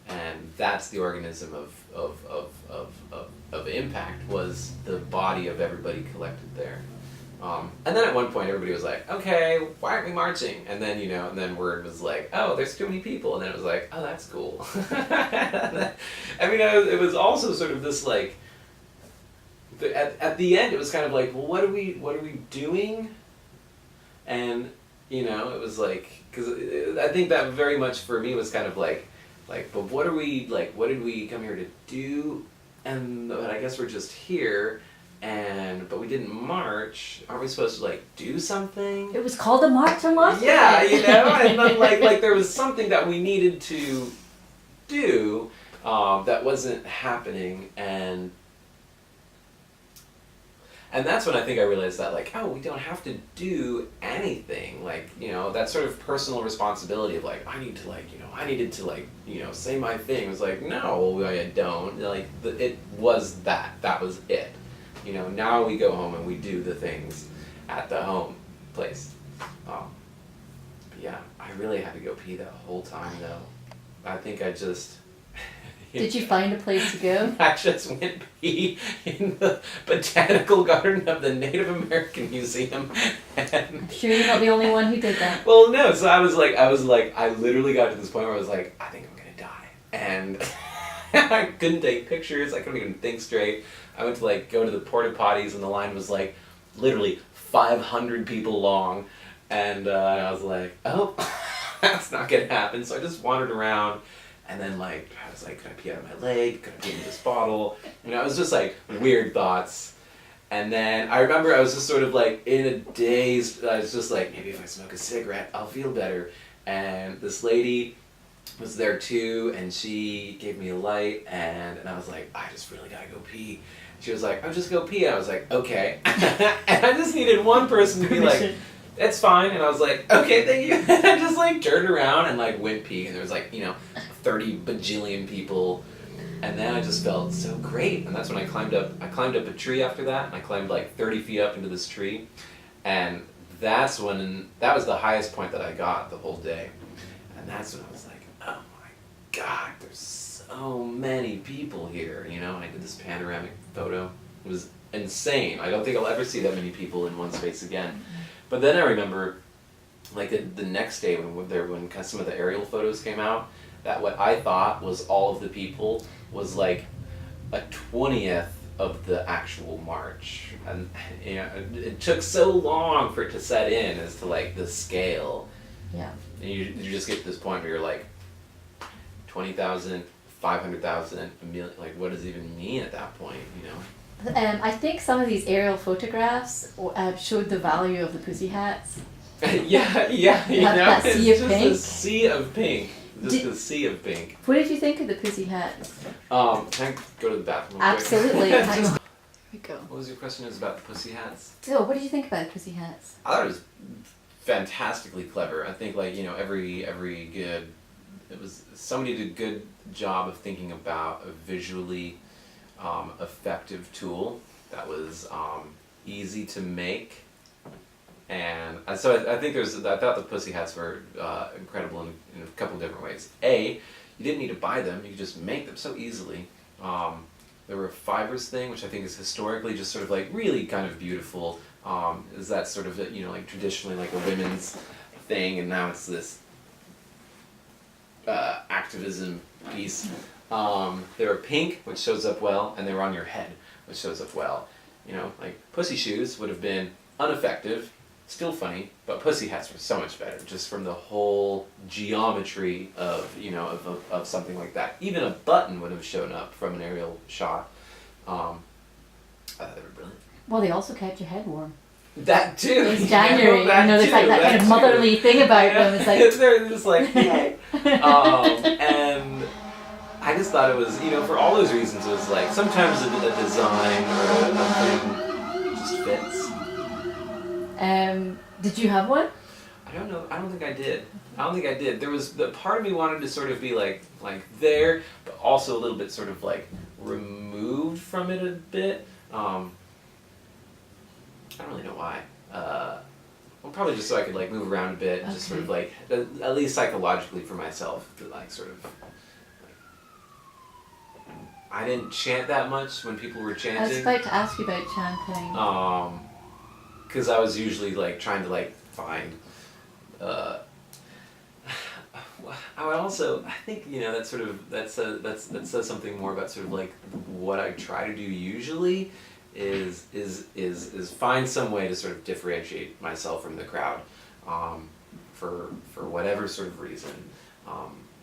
Speaker 2: and that's the organism of impact, was the body of everybody collected there. And then at one point everybody was like, okay, why aren't we marching? And then, and then word was like, oh, there's too many people. And then it was like, oh, that's cool. It was also sort of this like, at the end it was kind of like, well, what are we doing? And, it was like, because I think that very much for me was kind of like, but what did we come here to do? But I guess we're just here. But we didn't march. Aren't we supposed to do something?
Speaker 1: It was called a march on Washington.
Speaker 2: Yeah, and then like there was something that we needed to do that wasn't happening, and that's when I think I realized that we don't have to do anything. That sort of personal responsibility of I needed to say my thing. It was like, no, I don't. It was that was it. Now we go home and we do the things at the home place. But yeah, I really had to go pee that whole time though. I think I just...
Speaker 1: Did you find a place to go?
Speaker 2: I just went pee in the botanical garden of the Native American Museum.
Speaker 1: I'm sure you're not the only one who did that.
Speaker 2: Well, no, so I literally got to this point where I was like, I think I'm gonna die. And I couldn't take pictures, I couldn't even think straight. I went to go to the porta potties and the line was literally 500 people long. And I was like, oh, that's not gonna happen. So I just wandered around. And then I was like, could I pee out of my leg? Could I pee into this bottle? It was just weird thoughts. And then I remember I was just sort of in a daze. I was just maybe if I smoke a cigarette, I'll feel better. And this lady was there too, and she gave me a light, and I was like, I just really gotta go pee. She was like, oh, just go pee. I was like, okay. And I just needed one person to be like, it's fine. And I was like, okay, thank you. And I just turned around and went pee, and there was 30 bajillion people, and then I just felt so great. And that's when I climbed up a tree after that, and I climbed 30 feet up into this tree, and that was the highest point that I got the whole day. And that's when I was like, oh my God, there's so many people here, and I did this panoramic photo. It was insane. I don't think I'll ever see that many people in one space again. But then I remember, the next day when some of the aerial photos came out, that what I thought was all of the people was a 20th of the actual march. And it took so long for it to set in as to the scale.
Speaker 1: Yeah.
Speaker 2: And you just get to this point where you're 20,000, 500,000, a million. What does it even mean at that point?
Speaker 1: I think some of these aerial photographs showed the value of the pussy hats.
Speaker 2: yeah.
Speaker 1: That sea of
Speaker 2: it's
Speaker 1: pink.
Speaker 2: just a sea of pink. A sea of pink.
Speaker 1: What did you think of the pussy hats?
Speaker 2: Can I go to the bathroom real quick?
Speaker 1: Absolutely. Here we go.
Speaker 2: What was your question? It was about the pussy hats?
Speaker 1: So, what did you think about the pussy hats?
Speaker 2: I thought it was fantastically clever. I think every good, somebody did a good job of thinking about a visually effective tool that was easy to make. And so I think I thought the pussy hats were incredible in a couple of different ways. A, you didn't need to buy them, you could just make them so easily. There were a fibers thing, which I think is historically just really kind of beautiful. Is that sort of, traditionally a women's thing, and now it's this activism piece. They were pink, which shows up well, and they were on your head, which shows up well. You know, like pussy shoes would have been ineffective, still funny, but pussy hats were so much better, just from the whole geometry of, you know, of something like that. Even a button would have shown up from an aerial shot. I thought they were brilliant.
Speaker 1: Well, they also kept your head warm.
Speaker 2: That too.
Speaker 1: It's January, there's like that kind of motherly thing about them. It's like
Speaker 2: they're just like, yay. And I just thought it was, you know, for all those reasons, it was like sometimes a design or a thing just fits.
Speaker 1: Did you have one?
Speaker 2: I don't know. I don't think I did. There was the part of me wanted to sort of be like there, but also a little bit sort of like removed from it a bit. I don't really know why. Well, probably just so I could like move around a bit, and just sort of like at least psychologically for myself, to like sort of. I didn't chant that much when people were chanting.
Speaker 1: I was about to ask you about chanting.
Speaker 2: Because I was usually like trying to like find. I would also, I think, you know, that says something more about sort of like what I try to do usually is find some way to sort of differentiate myself from the crowd, for whatever sort of reason.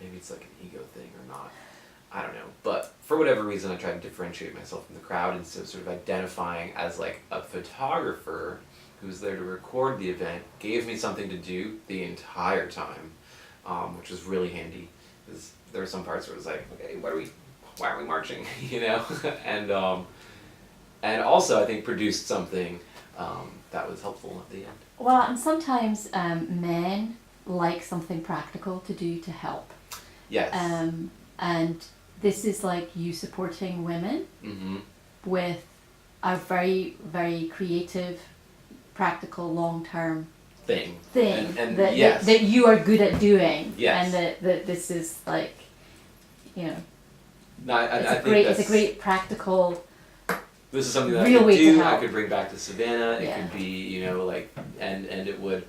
Speaker 2: Maybe it's like an ego thing or not. I don't know, but for whatever reason, I try to differentiate myself from the crowd, and so sort of identifying as like a photographer who's there to record the event gave me something to do the entire time, which was really handy, because there were some parts where it was like, okay, why are we marching, you know, and also I think produced something that was helpful at the end.
Speaker 1: Well, and sometimes men like something practical to do to help.
Speaker 2: Yes.
Speaker 1: And this is like you supporting women with a very, very creative, practical, long-term
Speaker 2: thing and
Speaker 1: that,
Speaker 2: yes.
Speaker 1: that you are good at doing.
Speaker 2: Yes.
Speaker 1: And that this is like, you know,
Speaker 2: no,
Speaker 1: it's a great practical.
Speaker 2: This is something that
Speaker 1: real
Speaker 2: I could
Speaker 1: way
Speaker 2: do.
Speaker 1: to help.
Speaker 2: I could bring back to Savannah. It
Speaker 1: Yeah.
Speaker 2: could be, you know, like, and it would.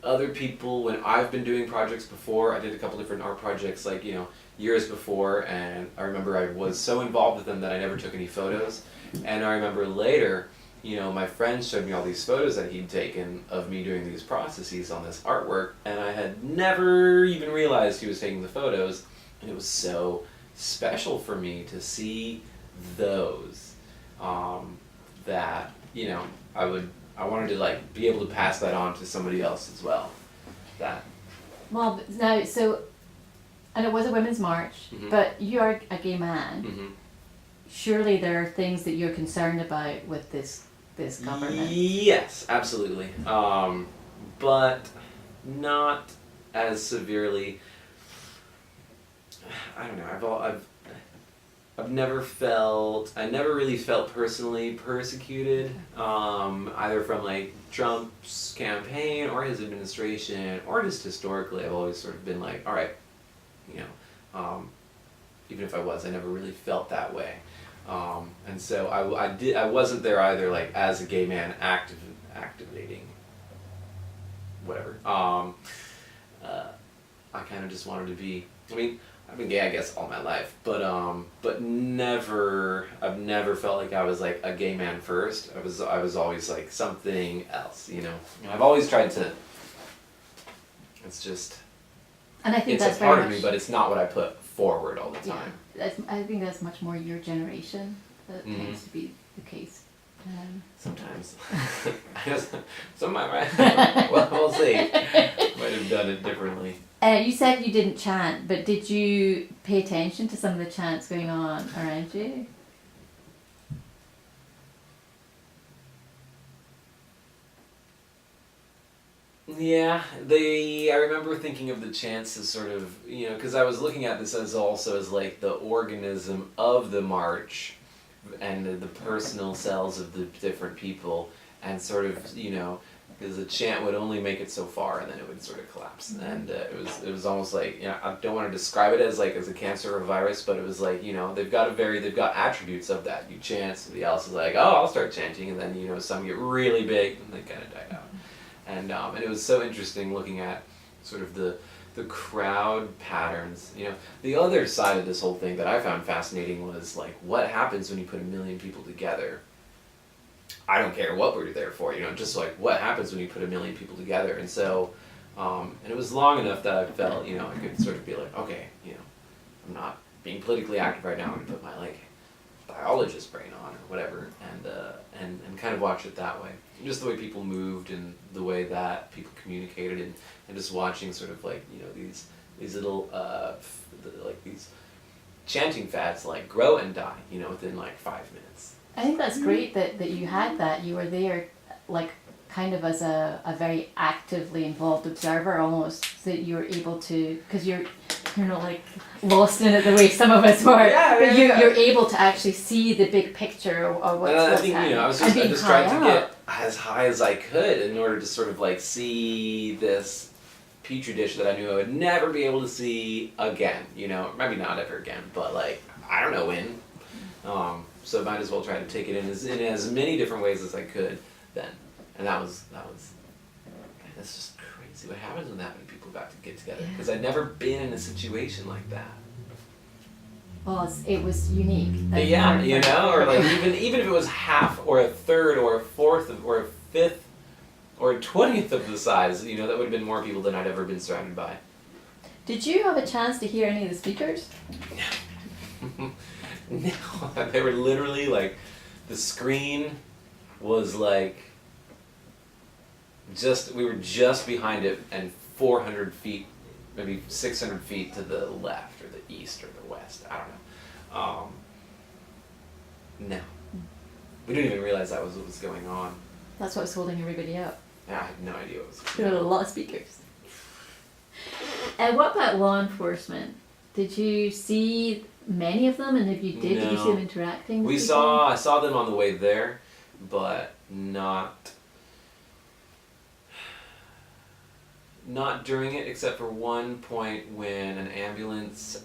Speaker 2: Other people, when I've been doing projects before, I did a couple different art projects, like, you know, years before, and I remember I was so involved with them that I never took any photos. And I remember later, you know, my friend showed me all these photos that he'd taken of me doing these processes on this artwork, and I had never even realized he was taking the photos, and it was so special for me to see those, that, you know, I wanted to like be able to pass that on to somebody else as well.
Speaker 1: Well, now, so, and it was a women's march, but you are a gay man. Surely there are things that you're concerned about with this government.
Speaker 2: Yes, absolutely. But not as severely. I don't know. I never really felt personally persecuted, either from like Trump's campaign or his administration, or just historically. I've always sort of been like, all right, you know, even if I never really felt that way. And so I wasn't there either, like as a gay man activating whatever. I kind of just wanted to be. I mean, I've been gay, I guess, all my life, but I've never felt like I was like a gay man first. I was always like something else, you know. And I've always tried to. It's just.
Speaker 1: And I think
Speaker 2: it's
Speaker 1: that's
Speaker 2: a part
Speaker 1: very
Speaker 2: of me, but it's not what I put forward all the time.
Speaker 1: Yeah, I think that's much more your generation that tends to be the case.
Speaker 2: Sometimes. Some might. Well, we'll see. Might have done it differently.
Speaker 1: You said you didn't chant, but did you pay attention to some of the chants going on around you?
Speaker 2: Yeah, I remember thinking of the chants as sort of, you know, because I was looking at this as also as like the organism of the march and the personal selves of the different people, and sort of, you know, because the chant would only make it so far and then it would sort of collapse. And it was almost like, you know, I don't want to describe it as like as a cancer or a virus, but it was like, you know, they've got attributes of that. You chant, somebody else is like, oh, I'll start chanting, and then, you know, some get really big and they kind of die out. and it was so interesting looking at sort of the crowd patterns. You know, the other side of this whole thing that I found fascinating was like, what happens when you put 1 million people together? I don't care what we're there for, you know, just like what happens when you put 1 million people together. And so, and it was long enough that I felt, you know, I could sort of be like, okay, you know, I'm not being politically active right now. I'm gonna put my like biologist brain on or whatever, and kind of watch it that way. Just the way people moved and the way that people communicated, and just watching sort of like, you know, these little like these chanting fads like grow and die, you know, within like 5 minutes.
Speaker 1: I think that's great that you had that. You were there, like, kind of as a very actively involved observer almost, so that you were able to, because you're not like lost in it the way some of us were, but you're able to actually see the big picture of what's
Speaker 2: I
Speaker 1: happening.
Speaker 2: think, you know, I was just trying to get as high as I could in order to sort of like see this petri dish that I knew I would never be able to see again, you know, maybe not ever again, but like, I don't know when. So I might as well try to take it in as many different ways as I could then. And that was that's just crazy. What happens when that many people got to get together? Because I'd never been in a situation like that.
Speaker 1: Well, it was unique.
Speaker 2: Yeah, you know, or like even if it was half or a third or a fourth or a fifth or a 20th of the size, you know, that would have been more people than I'd ever been surrounded by.
Speaker 1: Did you have a chance to hear any of the speakers?
Speaker 2: No, they were literally like, the screen was like, we were just behind it and 400 feet, maybe 600 feet to the left or the east or the west, I don't know. No. We didn't even realize that was what was going on.
Speaker 1: That's what was holding everybody up.
Speaker 2: Yeah, I had no idea what was going on.
Speaker 1: There were a lot of speakers. And what about law enforcement? Did you see many of them, and if you did, did you see them interacting with people?
Speaker 2: I saw them on the way there, but not during it, except for one point when an ambulance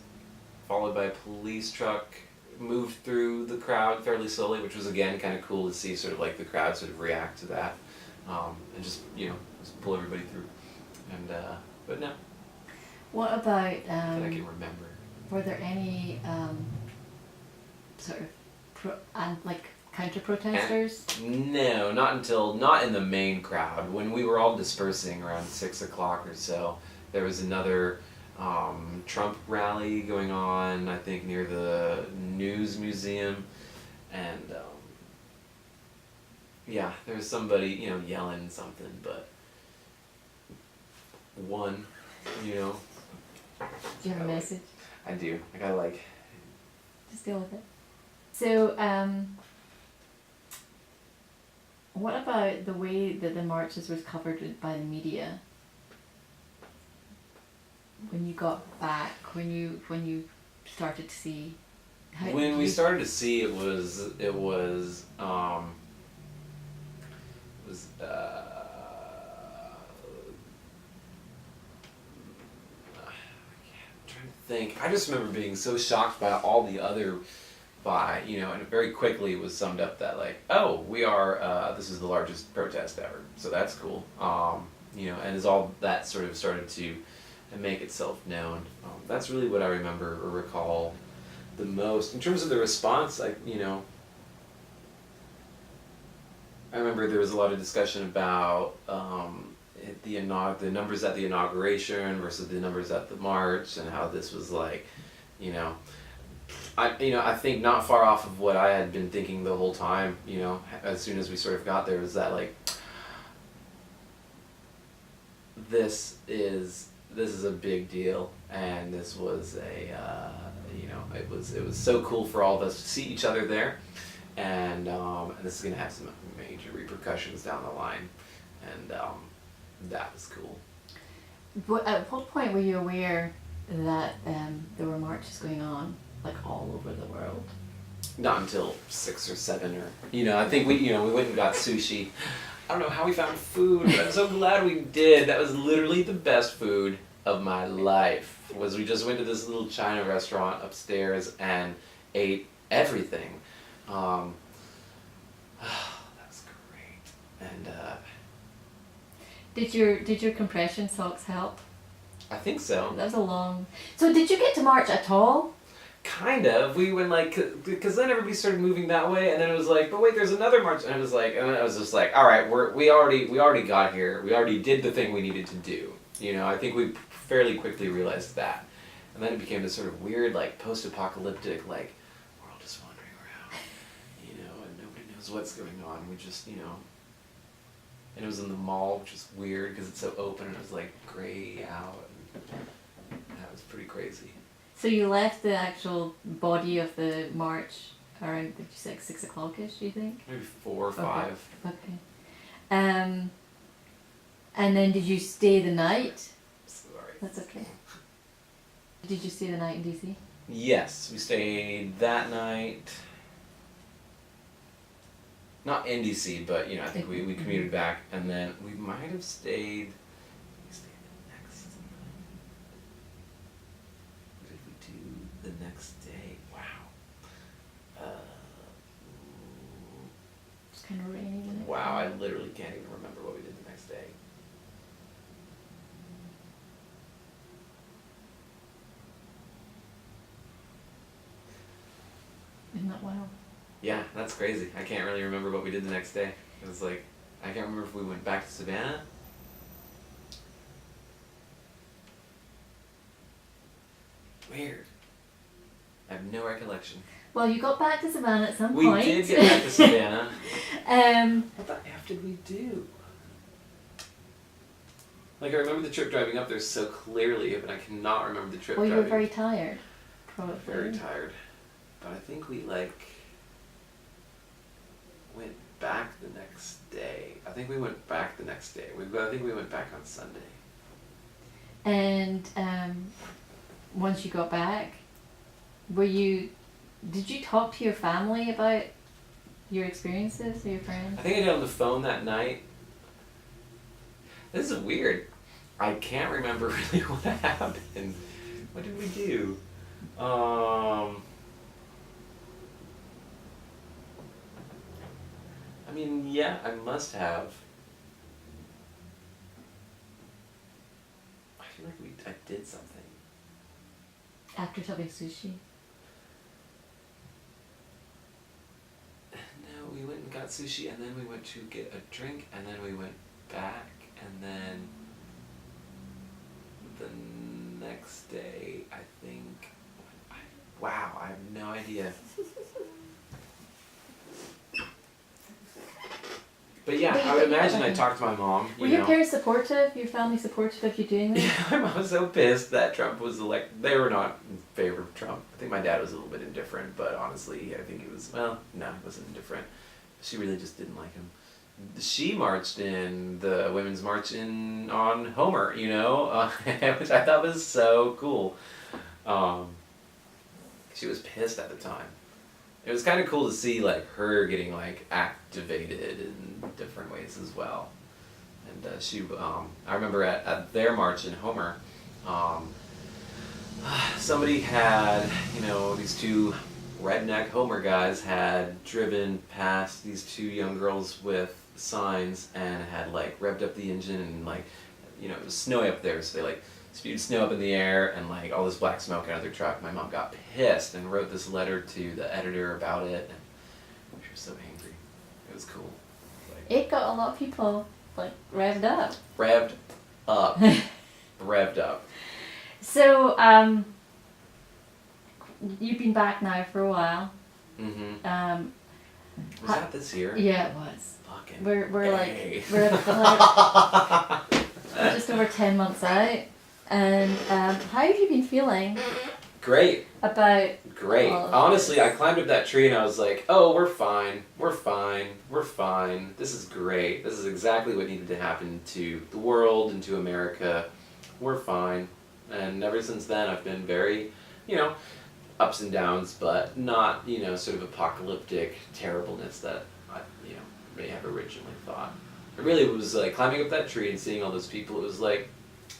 Speaker 2: followed by a police truck moved through the crowd fairly slowly, which was again kind of cool to see sort of like the crowd sort of react to that, and just, you know, just pull everybody through. And but no.
Speaker 1: What about
Speaker 2: that I can remember.
Speaker 1: Were there any sort of like counter-protesters?
Speaker 2: No, not in the main crowd. When we were all dispersing around 6 o'clock or so, there was another Trump rally going on, I think near the News Museum, and yeah, there was somebody, you know, yelling something, but one, you know.
Speaker 1: Do you have a message?
Speaker 2: I do. I gotta like...
Speaker 1: Just deal with it. So, what about the way that the marches was covered by the media? When you got back, when you started to see...
Speaker 2: When we started to see, it was think. I just remember being so shocked by all the other, you know, and very quickly it was summed up that like, oh, we are, this is the largest protest ever, so that's cool. You know, and as all that sort of started to make itself known, that's really what I remember or recall the most. In terms of the response, you know, I remember there was a lot of discussion about the numbers at the inauguration versus the numbers at the march, and how this was like, you know, I think not far off of what I had been thinking the whole time. You know, as soon as we sort of got there, was that like, this is a big deal, and this was you know, it was so cool for all of us to see each other there, and this is gonna have some major repercussions down the line, and that was cool.
Speaker 1: But at what point were you aware that there were marches going on, like, all over the world?
Speaker 2: Not until 6 or 7, or, you know, I think we went and got sushi. I don't know how we found food, but I'm so glad we did. That was literally the best food of my life. Was we just went to this little China restaurant upstairs and ate everything. That was great. And
Speaker 1: Did your compression socks help?
Speaker 2: I think so.
Speaker 1: That was a long. So did you get to march at all?
Speaker 2: Kind of. We went like, because then everybody started moving that way, and then it was like, but wait, there's another march, and I was just like, all right, we already got here. We already did the thing we needed to do. You know, I think we fairly quickly realized that, and then it became this sort of weird, like post-apocalyptic, like we're all just wandering around, you know, and nobody knows what's going on. We just, you know, and it was in the mall, which is weird because it's so open, and it was like gray out, and that was pretty crazy.
Speaker 1: So you left the actual body of the march around, did you say 6 o'clock-ish, do you think?
Speaker 2: Maybe 4 or 5.
Speaker 1: Okay. And then did you stay the night?
Speaker 2: Sorry.
Speaker 1: That's okay. Did you stay the night in DC?
Speaker 2: Yes, we stayed that night. Not in DC, but you know, I think we commuted back, and then we might have stayed. The next day. Wow.
Speaker 1: It's kind of rainy.
Speaker 2: Wow, I literally can't even remember what we did the next day.
Speaker 1: Isn't that wild?
Speaker 2: Yeah, that's crazy. I can't really remember what we did the next day. It was like, I can't remember if we went back to Savannah. Weird. I have no recollection.
Speaker 1: Well, you got back to Savannah at some
Speaker 2: We
Speaker 1: point.
Speaker 2: did get back to Savannah. What the F did we do? Like, I remember the trip driving up there so clearly, but I cannot remember the trip
Speaker 1: Well, you
Speaker 2: driving.
Speaker 1: were very tired, probably.
Speaker 2: Very tired. But I think we, like, went back the next day. I think we went back the next day. I think we went back on Sunday.
Speaker 1: And once you got back, did you talk to your family about your experiences or your friends?
Speaker 2: I think I did on the phone that night. This is weird. I can't remember really what happened. What did we do? I mean, yeah, I must have. I feel like I did something.
Speaker 1: After having sushi?
Speaker 2: No, we went and got sushi, and then we went to get a drink, and then we went back, and then the next day, I think. Wow, I have no idea. But yeah, I would imagine I talked to my mom.
Speaker 1: Were your parents supportive? Your family supportive of you doing this?
Speaker 2: Yeah, my mom was so pissed that Trump was elected. They were not in favor of Trump. I think my dad was a little bit indifferent, but honestly, I think it was, well, no, he wasn't indifferent. She really just didn't like him. She marched in the Women's March on Homer, you know, which I thought was so cool. She was pissed at the time. It was kind of cool to see like her getting like activated in different ways as well. And I remember at their march in Homer, somebody had, you know, these two redneck Homer guys had driven past these two young girls with signs and had like revved up the engine and like, you know, it was snowy up there, so they like spewed snow up in the air and like all this black smoke out of their truck. My mom got pissed and wrote this letter to the editor about it, and she was so angry. It was cool. Like,
Speaker 1: It got a lot of people like revved up.
Speaker 2: Revved up. Revved up.
Speaker 1: So, you've been back now for a while.
Speaker 2: Mm-hmm. Was that this year?
Speaker 1: Yeah, it was.
Speaker 2: Fucking
Speaker 1: We're
Speaker 2: A.
Speaker 1: like we're just over 10 months out, and how have you been feeling?
Speaker 2: Great.
Speaker 1: About
Speaker 2: Great. Honestly, I climbed up that tree and I was like, oh, we're fine. We're fine. We're fine. This is great. This is exactly what needed to happen to the world and to America. We're fine. And ever since then, I've been very, you know, ups and downs, but not, you know, sort of apocalyptic terribleness that I, you know, may have originally thought. It really was like climbing up that tree and seeing all those people. It was like,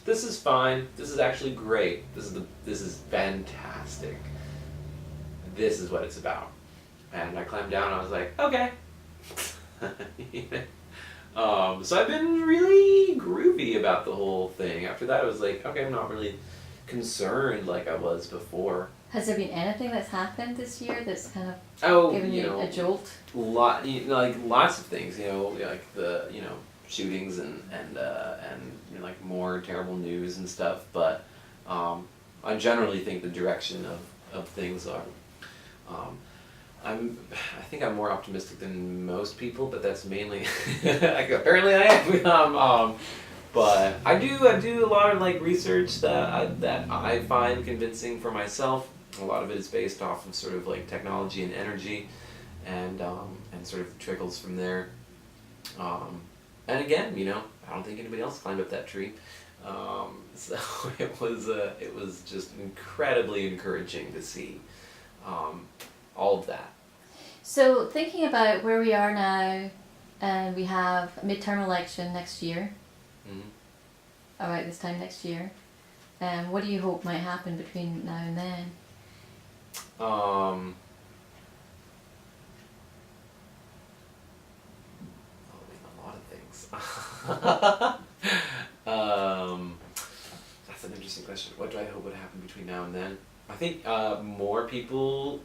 Speaker 2: this is fine. This is actually great. This is fantastic. This is what it's about. And I climbed down and I was like, okay. So I've been really groovy about the whole thing. After that, I was like, okay, I'm not really concerned like I was before.
Speaker 1: Has there been anything that's happened this year that's kind of given
Speaker 2: You
Speaker 1: you
Speaker 2: know,
Speaker 1: a jolt?
Speaker 2: like lots of things. You know, like the shootings and like more terrible news and stuff. But I generally think the direction of things are. I think I'm more optimistic than most people, but that's mainly apparently I am. But I do a lot of like research that I find convincing for myself. A lot of it is based off of sort of like technology and energy, and sort of trickles from there. And again, I don't think anybody else climbed up that tree. So it was just incredibly encouraging to see all of that.
Speaker 1: So thinking about where we are now, and we have a midterm election next year, about this time next year, what do you hope might happen between now and then?
Speaker 2: I mean, a lot of things. That's an interesting question. What do I hope would happen between now and then? I think more people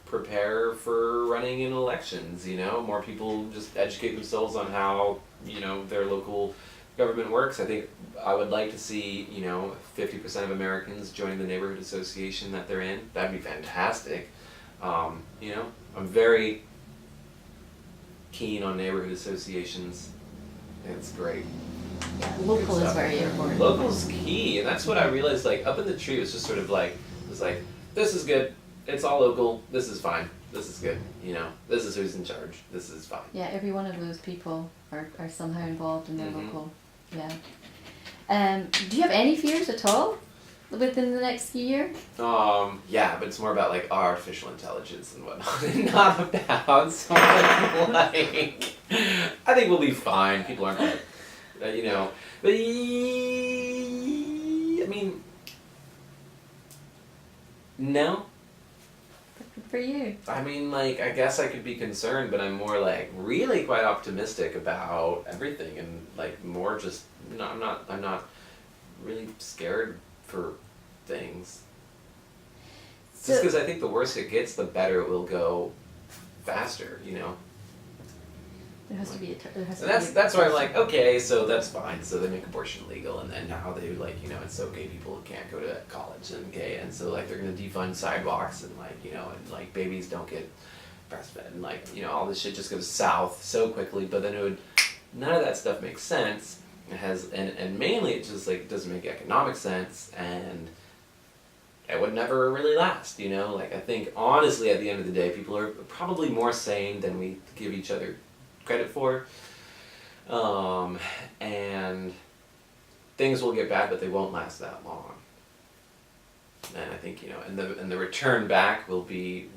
Speaker 2: prepare for running in elections. More people just educate themselves on how their local government works. I think I would like to see 50% of Americans joining the neighborhood association that they're in. That'd be fantastic. I'm very keen on neighborhood associations. I think it's great.
Speaker 1: Yeah, local is very important.
Speaker 2: Local's key, and that's what I realized. Like up in the tree, it was just sort of like this is good. It's all local. This is fine. This is good. This is who's in charge. This is fine.
Speaker 1: Yeah, every one of those people are somehow involved in their local. Yeah. Do you have any fears at all within the next year?
Speaker 2: Yeah, but it's more about like artificial intelligence and whatnot, and not about something like. I think we'll be fine. People aren't like, but I mean, no.
Speaker 1: Good for you.
Speaker 2: I mean, like, I guess I could be concerned, but I'm more like really quite optimistic about everything, and like more just I'm not really scared for things. Just because I think the worse it gets, the better it will go faster.
Speaker 1: There has to be
Speaker 2: That's why I'm like, okay, so that's fine. So they make abortion legal, and then now they it's so gay people can't go to college and gay, and so like they're gonna defund sidewalks and and like babies don't get breastfed, and like all this shit just goes south so quickly. But then none of that stuff makes sense. It has and mainly it just like doesn't make economic sense, and it would never really last. Like I think honestly at the end of the day, people are probably more sane than we give each other credit for, and things will get bad, but they won't last that long. And I think and the return back will be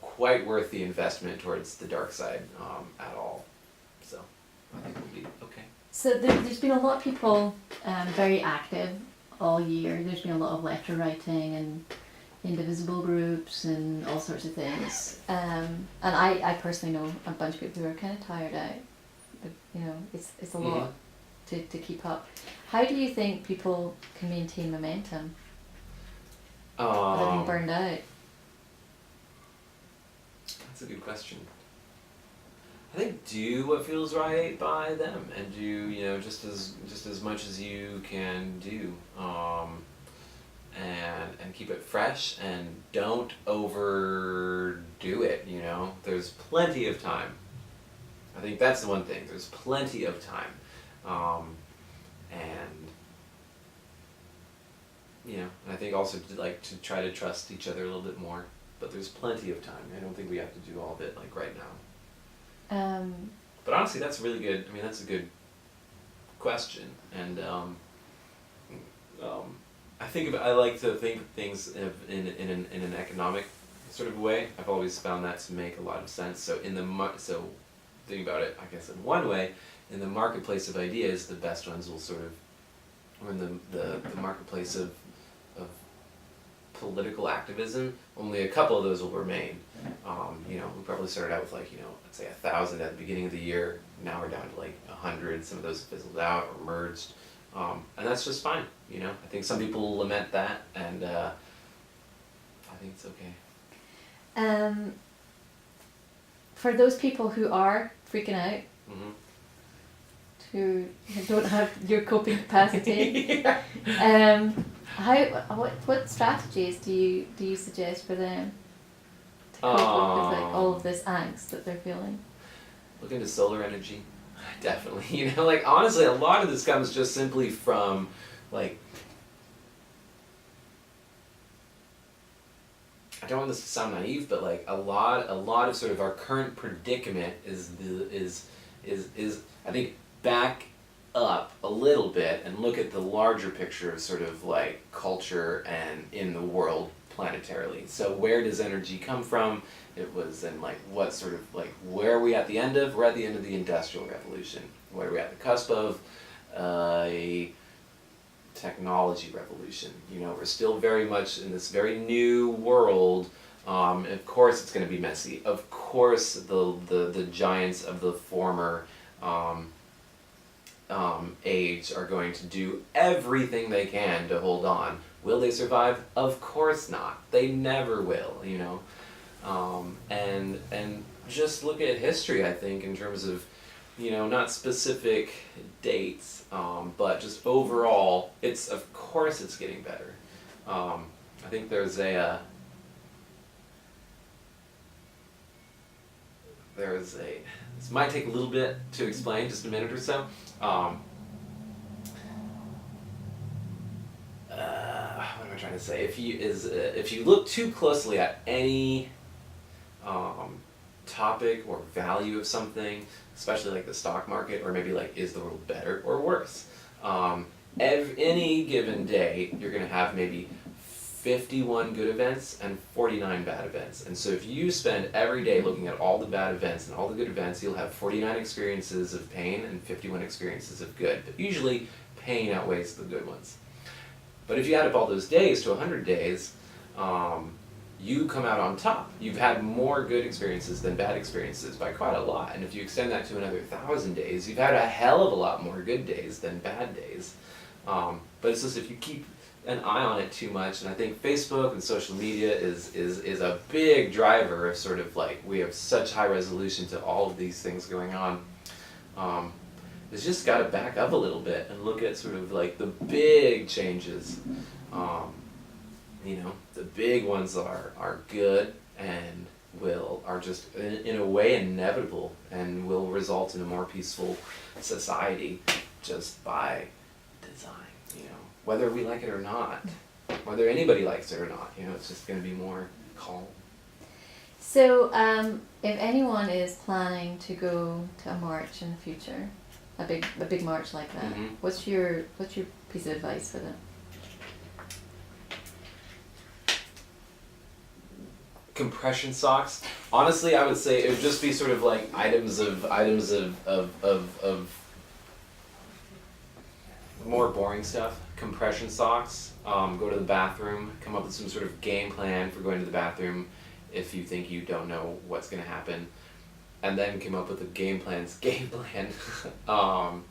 Speaker 2: quite worth the investment towards the dark side at all. So I think we'll be okay.
Speaker 1: So there's been a lot of people very active all year. There's been a lot of letter writing and indivisible groups and all sorts of things. And I personally know a bunch of people who are kind of tired out. But, it's a lot to keep up. How do you think people can maintain momentum without being burned out?
Speaker 2: That's a good question. I think do what feels right by them, and do just as much as you can do. And keep it fresh, and don't overdo it. There's plenty of time. I think that's the one thing. There's plenty of time, and I think also to try to trust each other a little bit more. But there's plenty of time. I don't think we have to do all of it like right now. But honestly, that's really good. I mean, that's a good question, and I like to think of things in an economic sort of way. I've always found that to make a lot of sense. So think about it, I guess in one way, in the marketplace of ideas, the best ones will sort of, or in the marketplace of political activism, only a couple of those will remain. We probably started out with let's say 1,000 at the beginning of the year. Now we're down to 100. Some of those fizzled out or merged, and that's just fine. I think some people lament that, and I think it's okay.
Speaker 1: For those people who are freaking out,
Speaker 2: Mm-hmm.
Speaker 1: who don't have your coping capacity, what strategies do you suggest for them to cope with all of this angst that they're feeling?
Speaker 2: Look into solar energy, definitely. Honestly, a lot of this comes just simply from I don't want this to sound naive, but a lot of sort of our current predicament is I think back up a little bit and look at the larger picture of sort of culture and in the world planetarily. So where does energy come from? It was in what sort of where are we at the end of? We're at the end of the Industrial Revolution. What are we at the cusp of? A technology revolution. We're still very much in this very new world. Of course it's going to be messy. Of course the giants of the former age are going to do everything they can to hold on. Will they survive? Of course not. They never will, and just look at history, I think, in terms of, not specific dates, but just overall, of course it's getting better. I think there's this might take a little bit to explain, just a minute or so. What am I trying to say? If you look too closely at any topic or value of something, especially the stock market, or maybe is the world better or worse? Any given day, you're going to have maybe 51 good events and 49 bad events. And so if you spend every day looking at all the bad events and all the good events, you'll have 49 experiences of pain and 51 experiences of good. But usually, pain outweighs the good ones. But if you add up all those days to 100 days, you come out on top. You've had more good experiences than bad experiences by quite a lot. And if you extend that to another 1,000 days, you've had a hell of a lot more good days than bad days. But it's just if you keep an eye on it too much, and I think Facebook and social media is a big driver of sort of we have such high resolution to all of these things going on. It's just got to back up a little bit and look at sort of the big changes. The big ones are good and are just in a way inevitable and will result in a more peaceful society just by design. Whether we like it or not, whether anybody likes it or not, it's just going to be more calm.
Speaker 1: So, if anyone is planning to go to a march in the future, a big march like that,
Speaker 2: Mm-hmm.
Speaker 1: what's your piece of advice for them?
Speaker 2: Compression socks. Honestly, I would say it would just be sort of items of more boring stuff. Compression socks. Go to the bathroom. Come up with some sort of game plan for going to the bathroom if you think you don't know what's going to happen. And then come up with a game plan. Find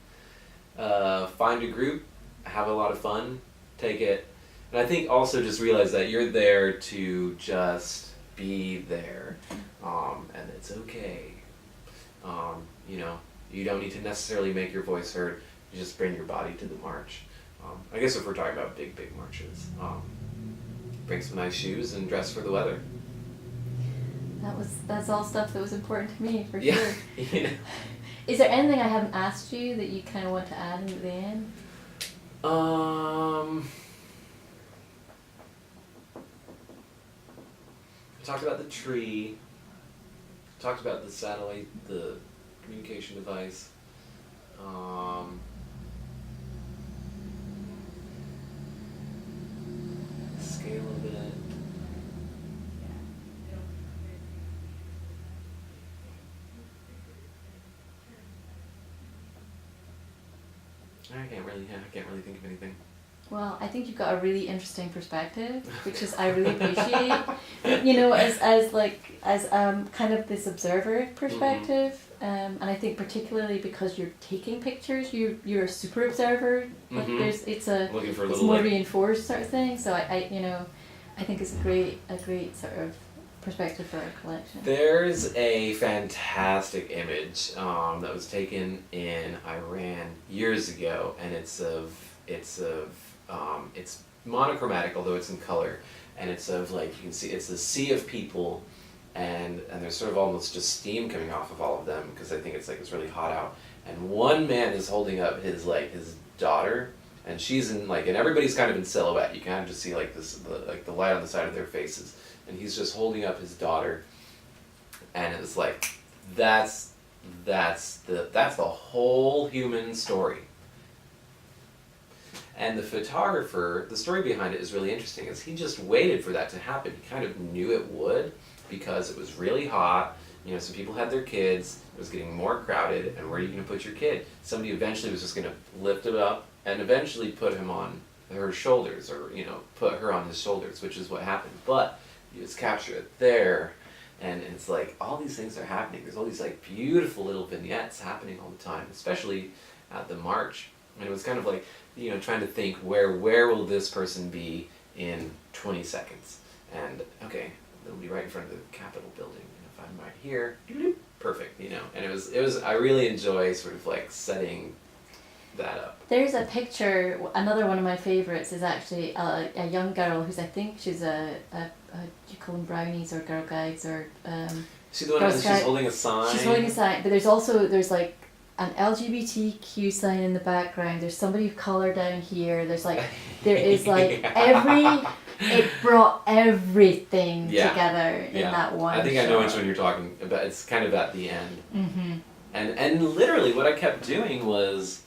Speaker 2: a group. Have a lot of fun. Take it. And I think also just realize that you're there to just be there. And it's okay. You don't need to necessarily make your voice heard. You just bring your body to the march. I guess if we're talking about big marches, bring some nice shoes and dress for the weather.
Speaker 1: That's all stuff that was important to me, for
Speaker 2: Yeah.
Speaker 1: sure.
Speaker 2: Yeah.
Speaker 1: Is there anything I haven't asked you that you kind of want to add into the end?
Speaker 2: I talked about the tree. Talked about the satellite, the communication device. Scale a bit. I can't really think of anything.
Speaker 1: Well, I think you've got a really interesting perspective, which is I really appreciate. You know, as kind of this observer perspective, and I think particularly because you're taking pictures, you're a super observer. Like it's
Speaker 2: Looking for a
Speaker 1: it's
Speaker 2: little
Speaker 1: more
Speaker 2: like,
Speaker 1: reinforced sort of thing. So I think it's a great sort of perspective for our collection.
Speaker 2: there's a fantastic image that was taken in Iran years ago, and it's monochromatic, although it's in color, and it's of like you can see it's a sea of people, and there's sort of almost just steam coming off of all of them because I think it's really hot out, and one man is holding up his daughter, and she's in and everybody's kind of in silhouette. You kind of just see the light on the side of their faces, and he's just holding up his daughter, and it's like that's the whole human story. And the photographer, the story behind it is really interesting, is he just waited for that to happen. He kind of knew it would because it was really hot, some people had their kids, it was getting more crowded, and where are you going to put your kid? Somebody eventually was just going to lift it up and eventually put him on her shoulders, or, put her on his shoulders, which is what happened. But you just capture it there, and it's like all these things are happening. There's all these beautiful little vignettes happening all the time, especially at the march. And it was kind of like, trying to think where will this person be in 20 seconds? And okay, they'll be right in front of the Capitol building. And if I'm right here, perfect, And it was I really enjoy sort of setting that up.
Speaker 1: There's a picture, another one of my favourites is actually a young girl who's, I think she's a you call them brownies or girl guides or
Speaker 2: See the one that she's holding a sign? She's
Speaker 1: holding a sign, but there's an LGBTQ sign in the background. There's somebody of colour down here. There is
Speaker 2: Yeah.
Speaker 1: it brought everything together in
Speaker 2: Yeah.
Speaker 1: that one
Speaker 2: I think
Speaker 1: shot.
Speaker 2: I know which one you're talking about. It's kind of at the end. And literally what I kept doing was,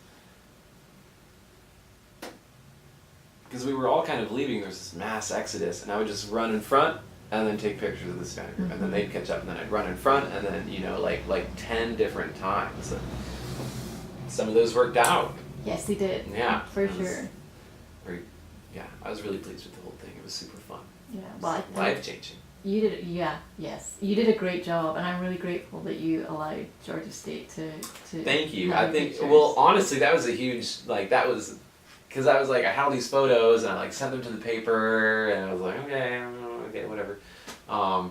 Speaker 2: because we were all kind of leaving, there was this mass exodus, and I would just run in front and then take pictures of the standard group, and then they'd catch up, and then I'd run in front, and then like 10 different times. And some of those worked out.
Speaker 1: Yes, they did.
Speaker 2: Yeah,
Speaker 1: for sure.
Speaker 2: I was really pleased with the whole thing. It was super fun.
Speaker 1: Yeah, well,
Speaker 2: Life changing.
Speaker 1: You did, yes, you did a great job, and I'm really grateful that you allowed Georgia State to.
Speaker 2: Thank you.
Speaker 1: have
Speaker 2: I think.
Speaker 1: pictures.
Speaker 2: Well, honestly, that was a huge that was, because I was I had all these photos, and I sent them to the paper, and I was like, okay, whatever. I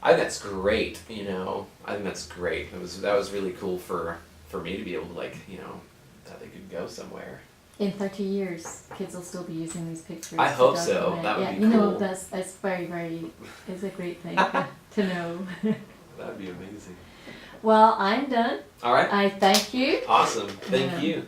Speaker 2: think that's great. I think that's great. That was really cool for me to be able to that they could go somewhere.
Speaker 1: In 30 years, kids will still be using these pictures.
Speaker 2: I
Speaker 1: to
Speaker 2: hope so.
Speaker 1: document.
Speaker 2: That would
Speaker 1: yeah,
Speaker 2: be cool.
Speaker 1: That's very, it's a great thing to know.
Speaker 2: That would be amazing.
Speaker 1: Well, I'm done.
Speaker 2: All right.
Speaker 1: I thank you.
Speaker 2: Awesome. Thank
Speaker 1: Yeah.
Speaker 2: you.